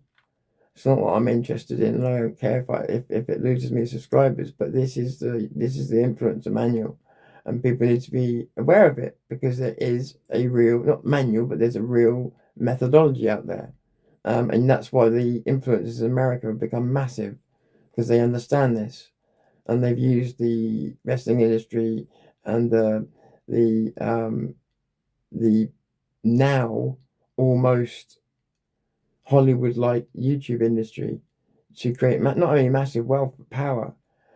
It's not what I'm interested in, and I don't care if it loses me subscribers. But this is the influencer manual, and people need to be aware of it, because there is a real, not manual, but there's a real methodology out there, and that's why the influencers in America have become massive. Because they understand this, and they've used the wrestling industry and the now almost Hollywood-like YouTube industry to create not only massive wealth but power.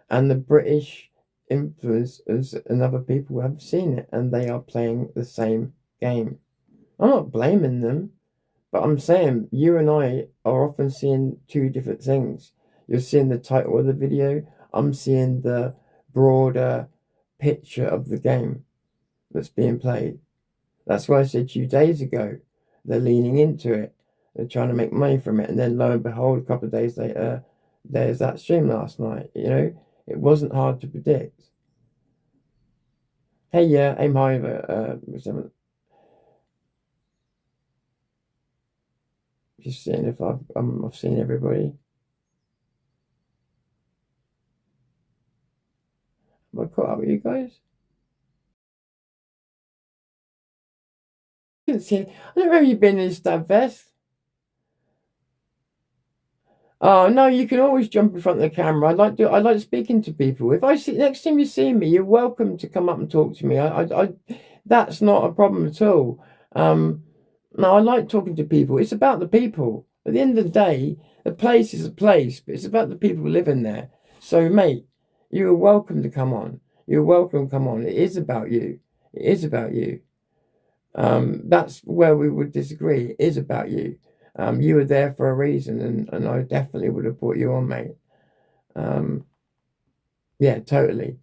And the British influencers and other people have seen it and they are playing the same game. I'm not blaming them, but I'm saying you and I are often seeing two different things. You're seeing the title of the video, I'm seeing the broader picture of the game that's being played. That's why I said 2 days ago, they're leaning into it. They're trying to make money from it. And then lo and behold, a couple of days later, there's that stream last night. You know, it wasn't hard to predict. Hey, yeah, aim high. Just seeing if I've seen everybody. Have I caught up with you guys? I don't know where you've been in Stabfest. Oh no, you can always jump in front of the camera. I like speaking to people. If I see next time you see me, you're welcome to come up and talk to me. That's not a problem at all. No, I like talking to people. It's about the people. At the end of the day, a place is a place, but it's about the people living there. So, mate, you're welcome to come on. You're welcome to come on. It is about you. It is about you. That's where we would disagree. It is about you. You were there for a reason, and I definitely would have brought you on, mate. Yeah, totally.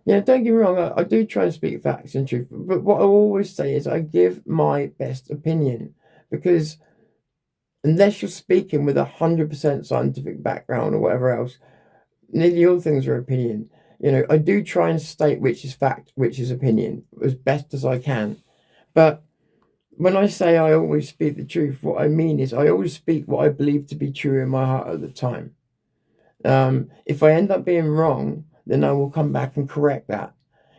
Yeah, don't get me wrong, I do try and speak facts and truth, but what I always say is I give my best opinion, because unless you're speaking with 100% scientific background or whatever else, nearly all things are opinion. You know, I do try and state which is fact, which is opinion, as best as I can. But when I say I always speak the truth, what I mean is I always speak what I believe to be true in my heart at the time. If I end up being wrong, then I will come back and correct that.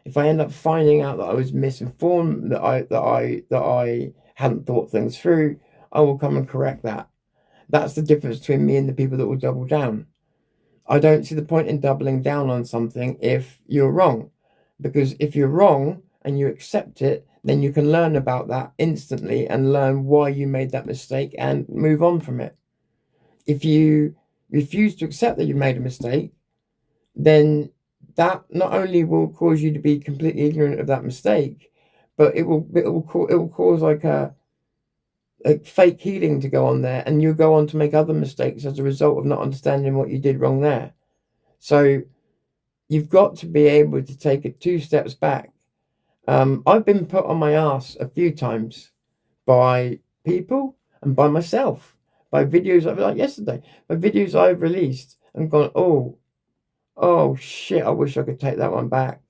If I end up finding out that I was misinformed, that I hadn't thought things through, I will come and correct that. That's the difference between me and the people that will double down. I don't see the point in doubling down on something if you're wrong, because if you're wrong and you accept it, then you can learn about that instantly and learn why you made that mistake and move on from it. If you refuse to accept that you made a mistake, then that not only will cause you to be completely ignorant of that mistake, but it will cause like a fake healing to go on there, and you'll go on to make other mistakes as a result of not understanding what you did wrong there. So you've got to be able to take it 2 steps back. I've been put on my ass a few times by people and by myself, by videos like yesterday, by videos I've released and gone, oh shit, I wish I could take that one back.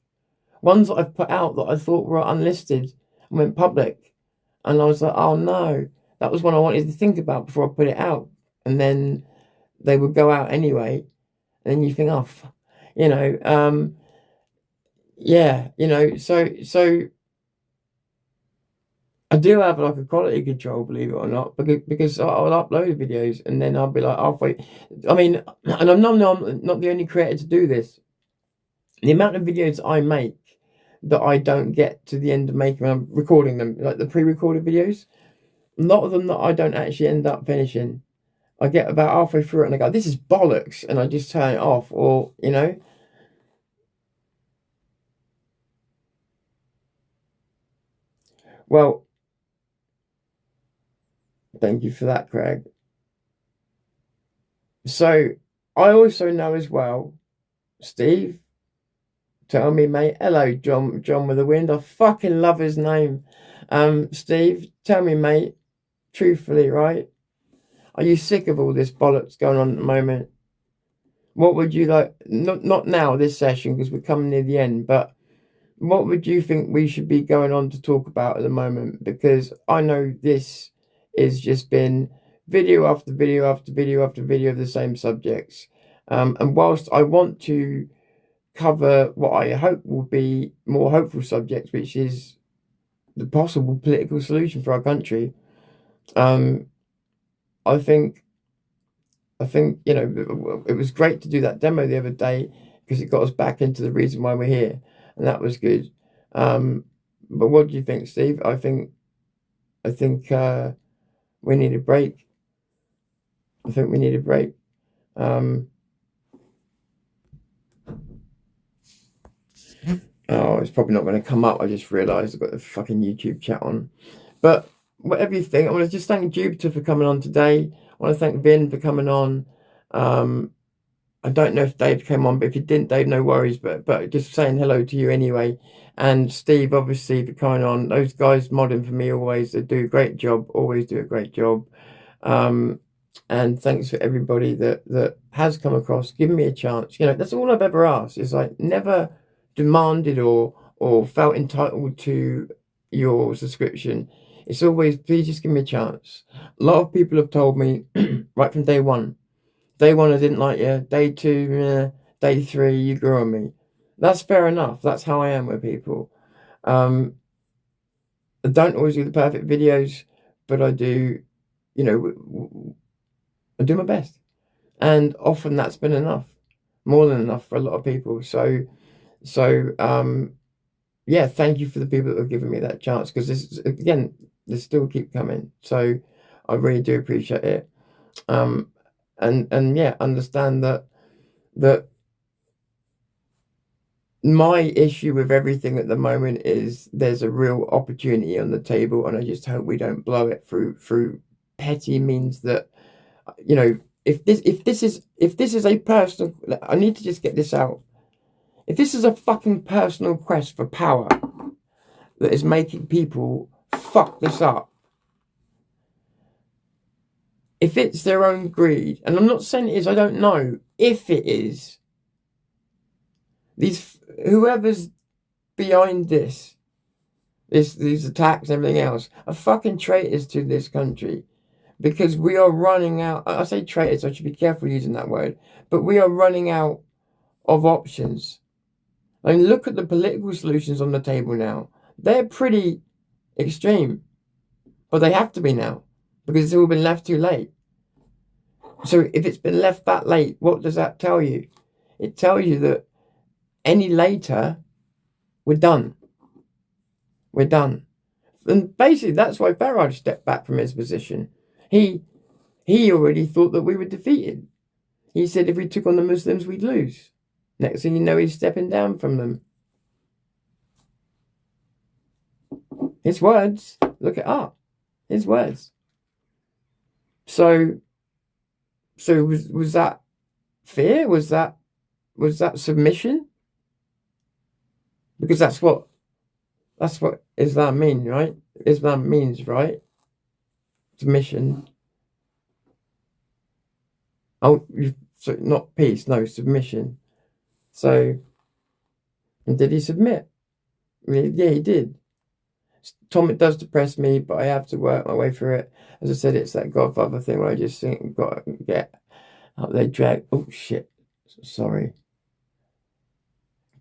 Ones that I've put out that I thought were unlisted and went public. And I was like, oh no, that was one I wanted to think about before I put it out. And then they would go out anyway. And then you think, oh, you know, yeah, you know, so I do have like a quality control, believe it or not, because I'll upload videos and then I'll be like halfway. I mean, and I'm not the only creator to do this. The amount of videos I make that I don't get to the end of making, I'm recording them, like the pre-recorded videos, a lot of them that I don't actually end up finishing. I get about halfway through it and I go, this is bollocks, and I just turn it off, or, you know. Well, thank you for that, Craig. So, I also know as well, Steve, tell me, mate. Hello, John with the wind. I fucking love his name. Steve, tell me, mate, truthfully, right? Are you sick of all this bollocks going on at the moment? What would you like, not now, this session, because we're coming near the end, but what would you think we should be going on to talk about at the moment? Because I know this has just been video after video after video after video of the same subjects. And whilst I want to cover what I hope will be more hopeful subjects, which is the possible political solution for our country, I think, you know, it was great to do that demo the other day because it got us back into the reason why we're here, and that was good. But what do you think, Steve? I think I think we need a break. I think we need a break. Oh, it's probably not going to come up. I just realised I've got the fucking YouTube chat on. But whatever you think, I want to just thank Jupiter for coming on today. I want to thank Vin for coming on. I don't know if Dave came on, but if you didn't, Dave, no worries. But just saying hello to you anyway. And Steve, obviously, for coming on. Those guys modding for me always. They do a great job. Always do a great job. And thanks for everybody that has come across, given me a chance. You know, that's all I've ever asked. Is like never demanded or felt entitled to your subscription. It's always, please just give me a chance. A lot of people have told me right from day one. Day one, I didn't like you. Day two, day three, you grew on me. That's fair enough. That's how I am with people. I don't always do the perfect videos, but I do, you know, I do my best. And often that's been enough. More than enough for a lot of people. So yeah, thank you for the people that have given me that chance, because this, again, they still keep coming. So I really do appreciate it. And yeah, understand that my issue with everything at the moment is there's a real opportunity on the table, and I just hope we don't blow it through petty means. That, you know, if this is a personal, I need to just get this out. If this is a fucking personal quest for power that is making people fuck this up, if it's their own greed, and I'm not saying it is, I don't know if it is, whoever's behind these attacks and everything else are fucking traitors to this country, because we are running out. I say traitors, I should be careful using that word, but we are running out of options. I mean, look at the political solutions on the table now. They're pretty extreme, but they have to be now, because it's all been left too late. So if it's been left that late, what does that tell you? It tells you that any later, we're done. We're done. And basically, that's why Farage stepped back from his position. He already thought that we were defeated. He said if we took on the Muslims, we'd lose. Next thing you know, he's stepping down from them. His words. Look it up. His words. So was that fear? Was that submission? Because that's what Islam means, right? Islam means, right? Submission. Oh, so not peace, no, submission. So, and did he submit? Yeah, he did. Tom, it does depress me, but I have to work my way through it. As I said, it's that Godfather thing where I just think I've got to get up there, drag. Oh, shit. Sorry.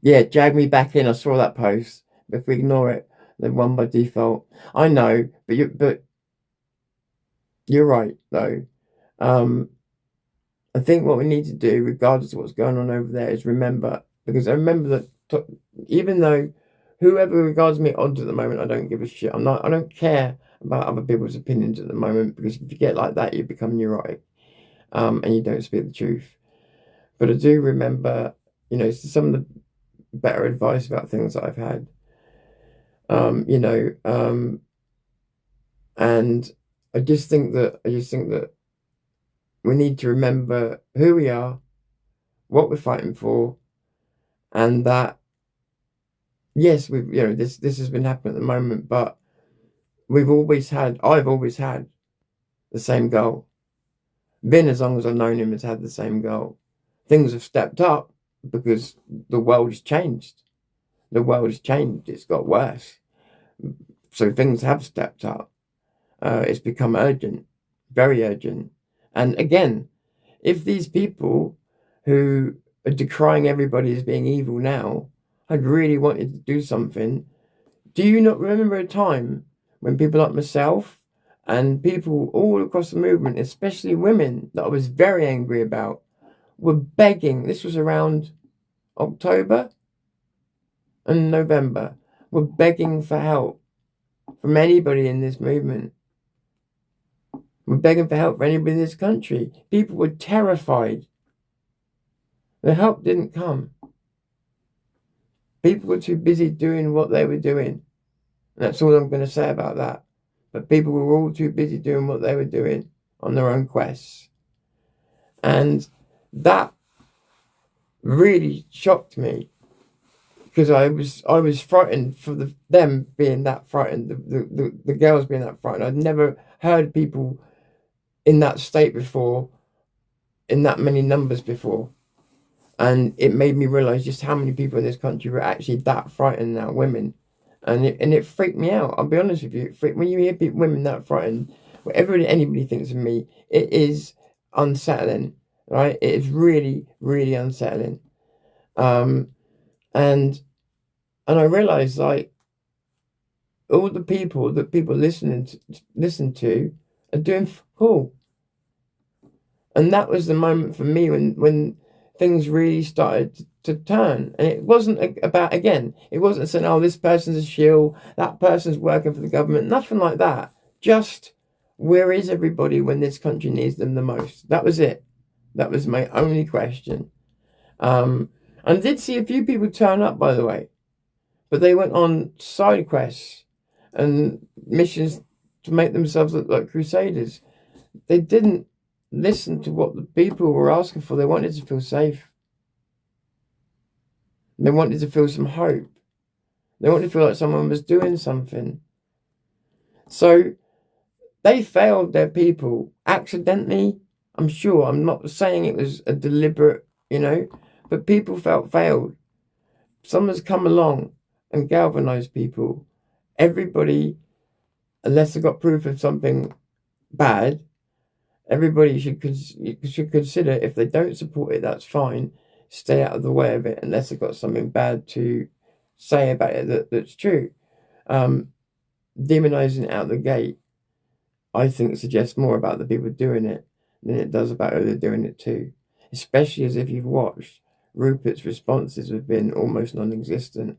Yeah, drag me back in. I saw that post. But if we ignore it, they've won by default. I know, but you're right, though. I think what we need to do, regardless of what's going on over there, is remember, because I remember that even though whoever regards me odd at the moment, I don't give a shit. I don't care about other people's opinions at the moment, because if you get like that, you become neurotic, and you don't speak the truth. But I do remember, you know, some of the better advice about things that I've had, you know, and I just think that we need to remember who we are, what we're fighting for, and that, yes, we've, you know, this has been happening at the moment, but I've always had the same goal. Vin, as long as I've known him, has had the same goal. Things have stepped up because the world has changed. The world has changed. It's got worse. So things have stepped up. It's become urgent, very urgent. And again, if these people who are decrying everybody as being evil now had really wanted to do something, do you not remember a time when people like myself and people all across the movement, especially women that I was very angry about, were begging? This was around October and November. Were begging for help from anybody in this movement. were begging for help for anybody in this country. People were terrified. The help didn't come. People were too busy doing what they were doing. That's all I'm going to say about that. But people were all too busy doing what they were doing on their own quests. And that really shocked me, because I was frightened for them being that frightened, the girls being that frightened. I'd never heard people in that state before, in that many numbers before. And it made me realise just how many people in this country were actually that frightened now, women. And it freaked me out. I'll be honest with you. When you hear women that frightened, whatever anybody thinks of me, it is unsettling, right? It is really, really unsettling. And I realised, like, all the people that people listen to are doing cool. And that was the moment for me when things really started to turn. And it wasn't about, again, it wasn't saying, oh, this person's a shill, that person's working for the government, nothing like that. Just, where is everybody when this country needs them the most? That was it. That was my only question. And I did see a few people turn up, by the way, but they went on side quests and missions to make themselves look like crusaders. They didn't listen to what the people were asking for. They wanted to feel safe. They wanted to feel some hope. They wanted to feel like someone was doing something. So they failed their people accidentally. I'm sure. I'm not saying it was a deliberate, but people felt failed. Someone's come along and galvanized people. Everybody, unless they got proof of something bad, everybody should consider, if they don't support it, that's fine. Stay out of the way of it unless they've got something bad to say about it that's true. Demonizing it out the gate, I think, suggests more about the people doing it than it does about who they're doing it to. Especially as if you've watched, Rupert's responses have been almost non-existent,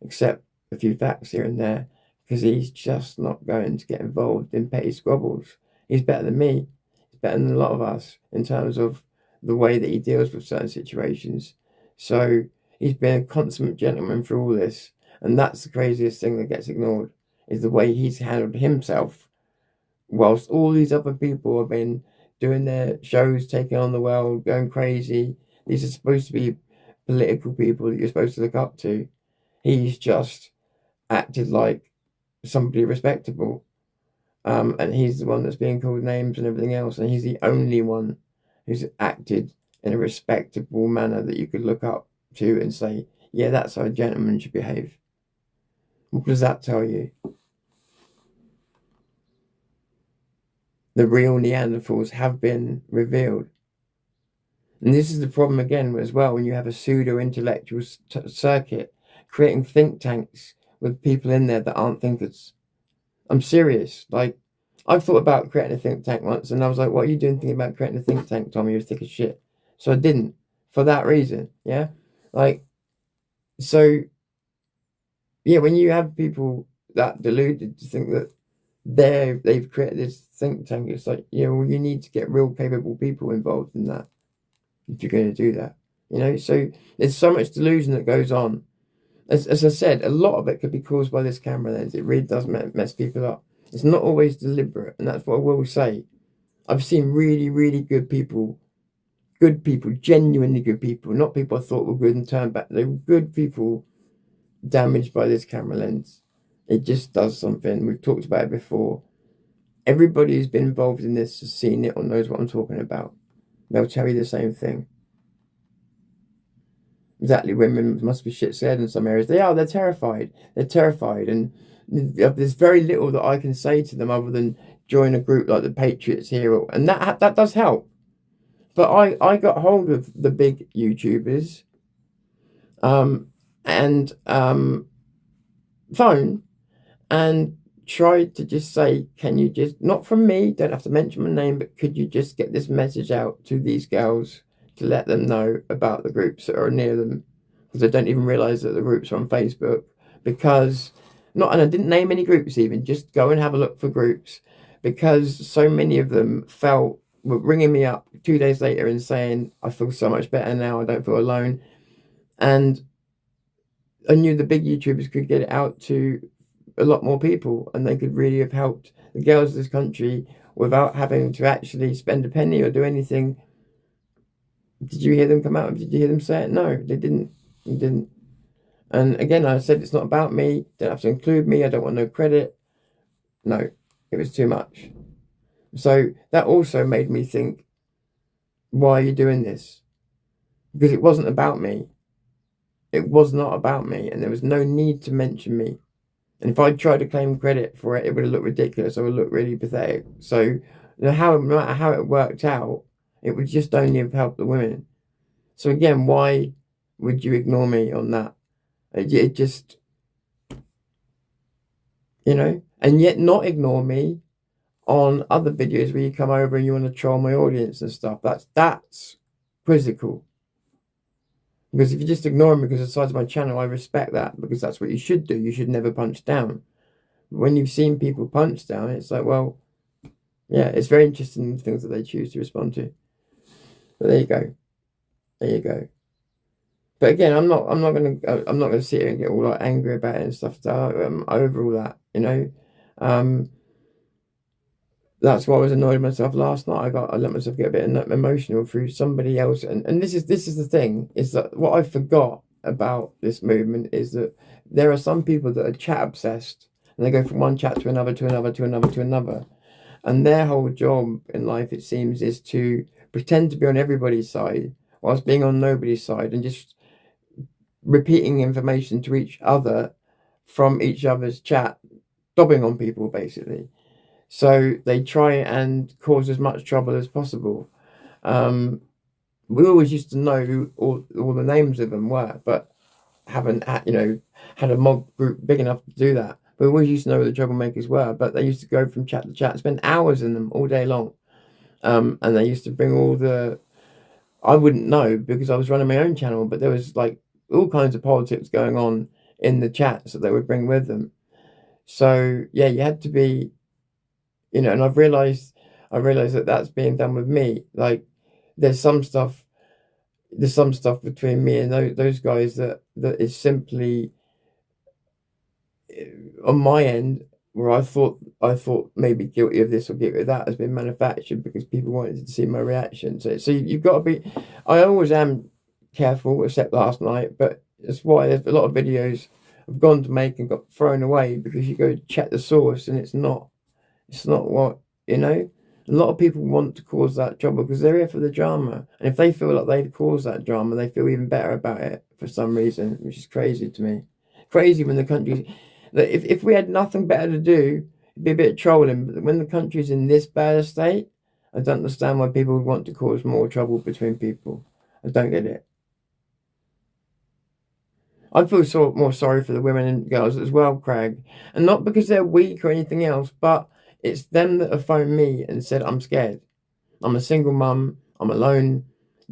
except a few facts here and there, because he's just not going to get involved in petty squabbles. He's better than me. He's better than a lot of us in terms of the way that he deals with certain situations. So he's been a consummate gentleman through all this. And that's the craziest thing that gets ignored, is the way he's handled himself, whilst all these other people have been doing their shows, taking on the world, going crazy. These are supposed to be political people that you're supposed to look up to. He's just acted like somebody respectable. And he's the one that's being called names and everything else. And he's the only one who's acted in a respectable manner that you could look up to and say, yeah, that's how a gentleman should behave. What does that tell you? The real Neanderthals have been revealed. And this is the problem again as well, when you have a pseudo-intellectual circuit creating think tanks with people in there that aren't thinkers. I'm serious. Like, I've thought about creating a think tank once, and I was like, what are you doing thinking about creating a think tank, Tommy? You're thick as shit. So I didn't, for that reason, yeah? Like, so, yeah, when you have people that deluded to think that they've created this think tank, it's like, well, you need to get real capable people involved in that if you're going to do that, So there's so much delusion that goes on. As I said, a lot of it could be caused by this camera lens. It really does mess people up. It's not always deliberate, and that's what I will say. I've seen really, really good people, genuinely good people, not people I thought were good and turned back. They were good people damaged by this camera lens. It just does something. We've talked about it before. Everybody who's been involved in this has seen it or knows what I'm talking about. They'll tell you the same thing. Exactly, women must be shit scared in some areas. They're terrified. They're terrified. And there's very little that I can say to them other than join a group like the Patriots here. And that does help. But I got hold of the big YouTubers and phone and tried to just say, can you just, not from me, don't have to mention my name, but could you just get this message out to these girls to let them know about the groups that are near them? Because they don't even realise that the groups are on Facebook. And I didn't name any groups even, just go and have a look for groups. because so many of them were ringing me up 2 days later and saying, I feel so much better now, I don't feel alone. And I knew the big YouTubers could get it out to a lot more people, and they could really have helped the girls of this country without having to actually spend a penny or do anything. Did you hear them come out? Did you hear them say it? No, they didn't. They didn't. And again, I said, it's not about me. Don't have to include me. I don't want no credit. No, it was too much. So that also made me think, why are you doing this? Because it wasn't about me. It was not about me, and there was no need to mention me. And if I tried to claim credit for it, it would have looked ridiculous. I would look really pathetic. So no matter how it worked out, it would just only have helped the women. So again, why would you ignore me on that? It just, you know, and yet not ignore me on other videos where you come over and you want to troll my audience and stuff. That's quizzical. Because if you just ignore me because of the size of my channel, I respect that, because that's what you should do. You should never punch down. But when you've seen people punch down, it's like, well, yeah, it's very interesting the things that they choose to respond to. But there you go. There you go. But again, I'm not gonna sit here and get all like angry about it and stuff. I'm over all that, you know. That's why I was annoyed at myself last night. I let myself get a bit emotional through somebody else, and this is the thing, is that what I forgot about this movement is that there are some people that are chat obsessed, and they go from one chat to another, to another, to another, to another, and their whole job in life, it seems, is to pretend to be on everybody's side whilst being on nobody's side, and just repeating information to each other from each other's chat, dobbing on people basically. So they try and cause as much trouble as possible. We always used to know who all the names of them were, but haven't had a mob group big enough to do that. But we always used to know who the troublemakers were, but they used to go from chat to chat, spend hours in them all day long. And they used to bring all the, I wouldn't know because I was running my own channel, but there was like all kinds of politics going on in the chats that they would bring with them. So yeah, you had to be, you know, and I've realized that that's being done with me. Like there's some stuff between me and those guys that is simply on my end, where I thought maybe guilty of this or guilty of that has been manufactured because people wanted to see my reaction. So you've got to be, I always am careful, except last night, but that's why there's a lot of videos I've gone to make and got thrown away, because you go check the source and it's not what, you know. A lot of people want to cause that trouble because they're here for the drama, and if they feel like they've caused that drama, they feel even better about it for some reason, which is crazy to me. Crazy when the country, that if we had nothing better to do, it'd be a bit of trolling. But when the country's in this bad a state, I don't understand why people would want to cause more trouble between people. I don't get it. I feel more sorry for the women and girls as well, Craig, and not because they're weak or anything else, but it's them that have phoned me and said, I'm scared. I'm a single mum. I'm alone.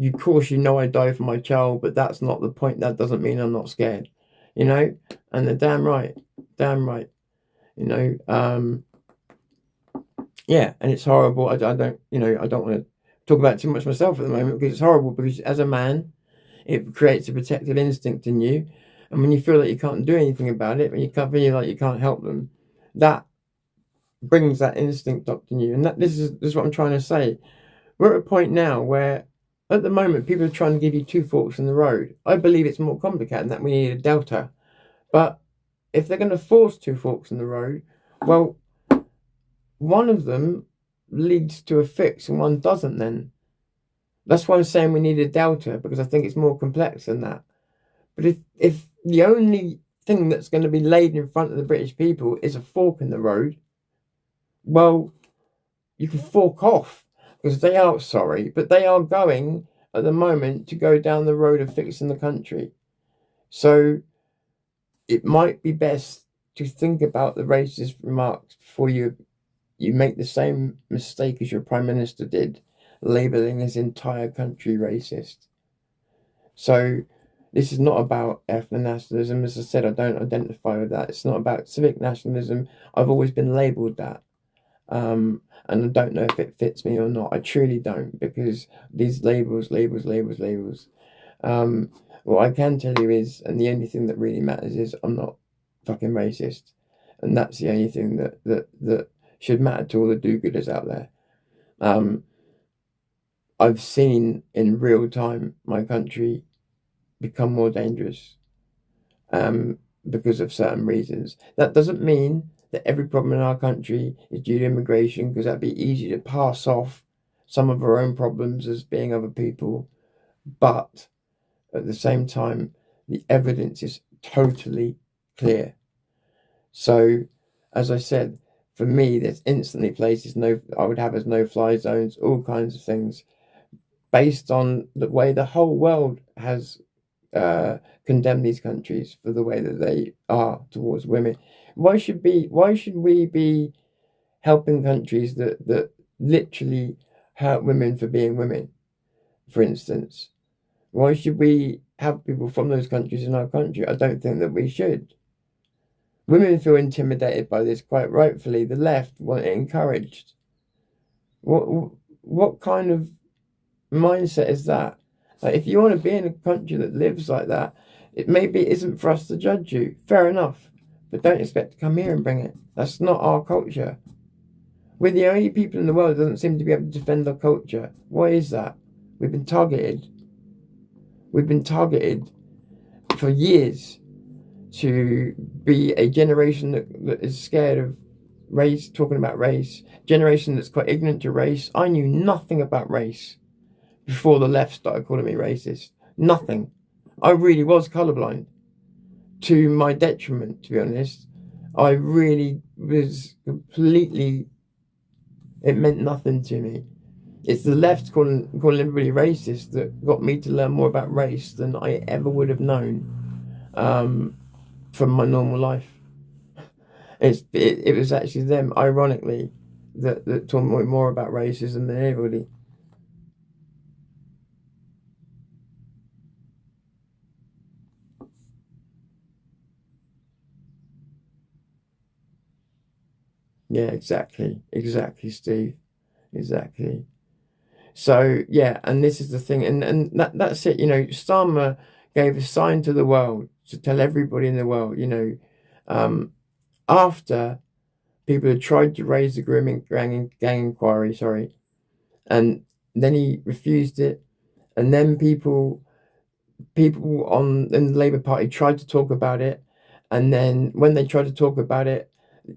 Of course, you know I die for my child, but that's not the point. That doesn't mean I'm not scared, you know? And they're damn right. Damn right. You know, yeah, and it's horrible. I don't want to talk about it too much myself at the moment, because it's horrible, because as a man, it creates a protective instinct in you. And when you feel like you can't do anything about it, when you feel like you can't help them, that brings that instinct up in you. And this is what I'm trying to say. We're at a point now where, at the moment, people are trying to give you two forks in the road. I believe it's more complicated than that. We need a delta. But if they're going to force two forks in the road, well, one of them leads to a fix and one doesn't then. That's why I'm saying we need a delta, because I think it's more complex than that. But if the only thing that's going to be laid in front of the British people is a fork in the road, well, you can fork off, because they are sorry, but they are going at the moment to go down the road of fixing the country. So it might be best to think about the racist remarks before you make the same mistake as your Prime Minister did, labelling his entire country racist. So this is not about ethno-nationalism. As I said, I don't identify with that. It's not about civic nationalism. I've always been labelled that. and I don't know if it fits me or not. I truly don't, because these labels. What I can tell you is, and the only thing that really matters is, I'm not fucking racist, and that's the only thing that should matter to all the do-gooders out there. I've seen in real time my country become more dangerous because of certain reasons. That doesn't mean that every problem in our country is due to immigration, because that'd be easy to pass off some of our own problems as being other people. But at the same time, the evidence is totally clear. So, as I said, for me, there's instantly places I would have as no-fly zones, all kinds of things, based on the way the whole world has condemned these countries for the way that they are towards women. Why should we be helping countries that literally hurt women for being women, for instance? Why should we have people from those countries in our country? I don't think that we should. Women feel intimidated by this, quite rightfully. The left want it encouraged. What kind of mindset is that? Like, if you want to be in a country that lives like that, it maybe isn't for us to judge you. Fair enough. But don't expect to come here and bring it. That's not our culture. We're the only people in the world that doesn't seem to be able to defend our culture. Why is that? We've been targeted. We've been targeted for years to be a generation that is scared of race, talking about race, generation that's quite ignorant to race. I knew nothing about race before the left started calling me racist. Nothing. I really was colourblind, to my detriment, to be honest. I really was completely, it meant nothing to me. It's the left calling everybody racist that got me to learn more about race than I ever would have known from my normal life. It was actually them, ironically, that taught me more about racism than anybody. Yeah, exactly, Steve, exactly. So yeah, and this is the thing, and that's it. Starmer gave a sign to the world to tell everybody in the world. After people had tried to raise the grooming gang inquiry, and then he refused it, and then people in the Labour Party tried to talk about it, and then when they tried to talk about it,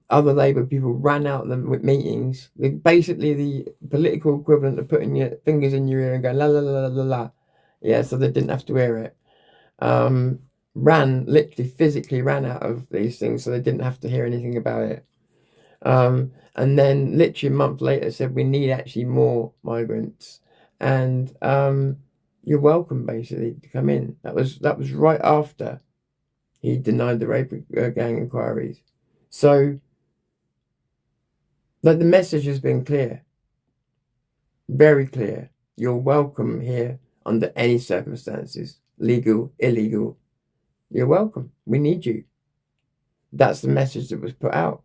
other Labour people ran out them with meetings. Basically, the political equivalent of putting your fingers in your ear and going la la la la la. Yeah, so they didn't have to hear it. Literally physically ran out of these things, so they didn't have to hear anything about it. And then literally a month later said we need actually more migrants, and you're welcome basically to come in. That was right after he denied the rape gang inquiries. So, the message has been clear, very clear. You're welcome here under any circumstances, legal, illegal. You're welcome. We need you. That's the message that was put out.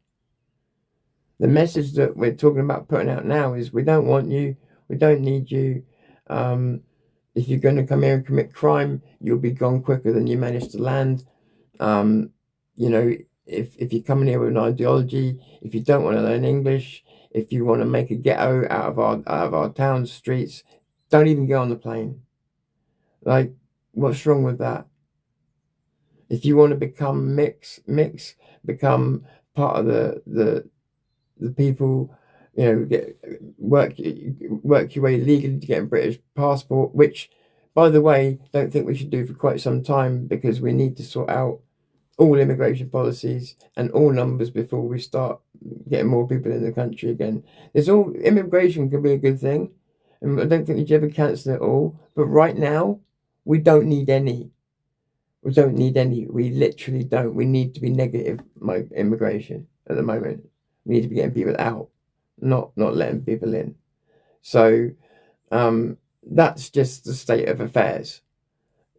The message that we're talking about putting out now is we don't want you. We don't need you. If you're going to come here and commit crime, you'll be gone quicker than you managed to land. If you're coming here with an ideology, if you don't want to learn English, if you want to make a ghetto out of our town streets, don't even get on the plane. Like, what's wrong with that? If you want to become become part of the people, work your way legally to get a British passport, which, by the way, don't think we should do for quite some time, because we need to sort out all immigration policies and all numbers before we start getting more people in the country again. Immigration could be a good thing, and I don't think we should ever cancel it all. But right now, we don't need any. We don't need any. We literally don't. We need to be negative immigration at the moment. We need to be getting people out, not letting people in. So that's just the state of affairs.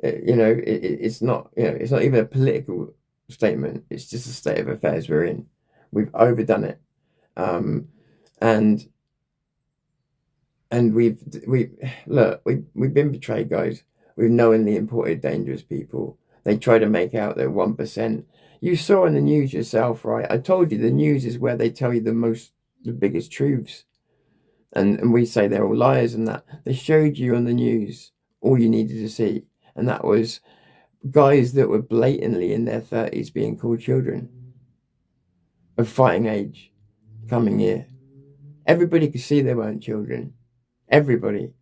It's not even a political statement. It's just a state of affairs we're in. We've overdone it, and we've been betrayed, guys. We've knowingly imported dangerous people. They try to make out they're 1%. You saw in the news yourself, right? I told you the news is where they tell you the biggest truths. And we say they're all liars and that. They showed you on the news all you needed to see. And that was guys that were blatantly in their 30s being called children of fighting age coming here. Everybody could see they weren't children. Everybody.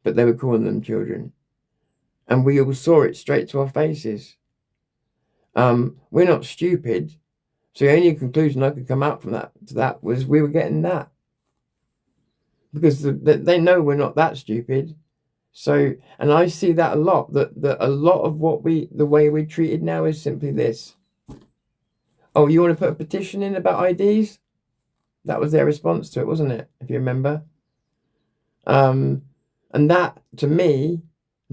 But they were calling them children. And we all saw it straight to our faces. We're not stupid. So the only conclusion I could come out from that was we were getting that. Because they know we're not that stupid. So, and I see that a lot, that a lot of the way we're treated now is simply this. Oh, you want to put a petition in about IDs? That was their response to it, wasn't it? If you remember. And that, to me,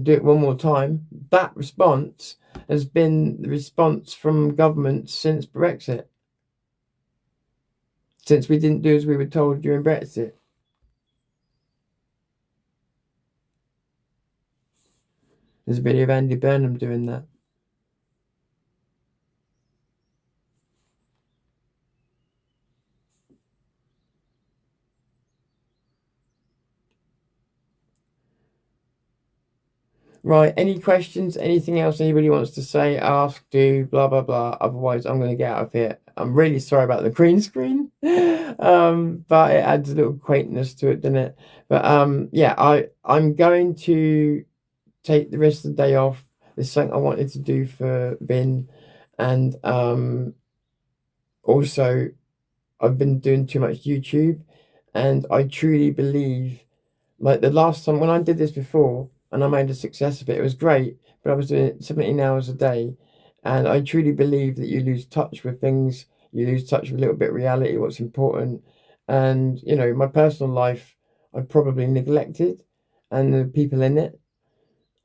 do it one more time, that response has been the response from governments since Brexit. Since we didn't do as we were told during Brexit. There's a video of Andy Burnham doing that. Right, any questions, anything else anybody wants to say, ask, do, blah, blah, blah. Otherwise, I'm going to get out of here. I'm really sorry about the green screen. But it adds a little quaintness to it, doesn't it? But yeah, I'm going to take the rest of the day off. There's something I wanted to do for Vin. And also, I've been doing too much YouTube. And I truly believe, like the last time when I did this before, and I made a success of it. It was great, but I was doing it 17 hours a day. And I truly believe that you lose touch with things. You lose touch with a little bit of reality, what's important. And, you know, my personal life, I probably neglected and the people in it.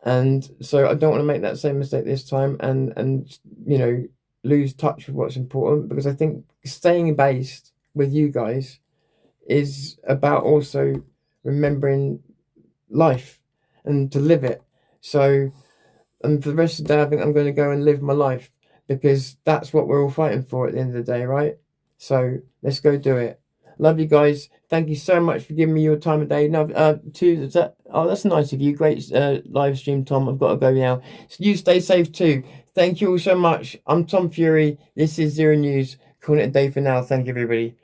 And so I don't want to make that same mistake this time and you know, lose touch with what's important. Because I think staying based with you guys is about also remembering life. And to live it. So, and for the rest of the day, I think I'm going to go and live my life because that's what we're all fighting for at the end of the day, right? So let's go do it. Love you guys. Thank you so much for giving me your time of day. No, that's nice of you. Great live stream, Tom. I've got to go now. So you stay safe too. Thank you all so much. I'm Tom Fury. This is Zero News. Calling it a day for now. Thank you, everybody.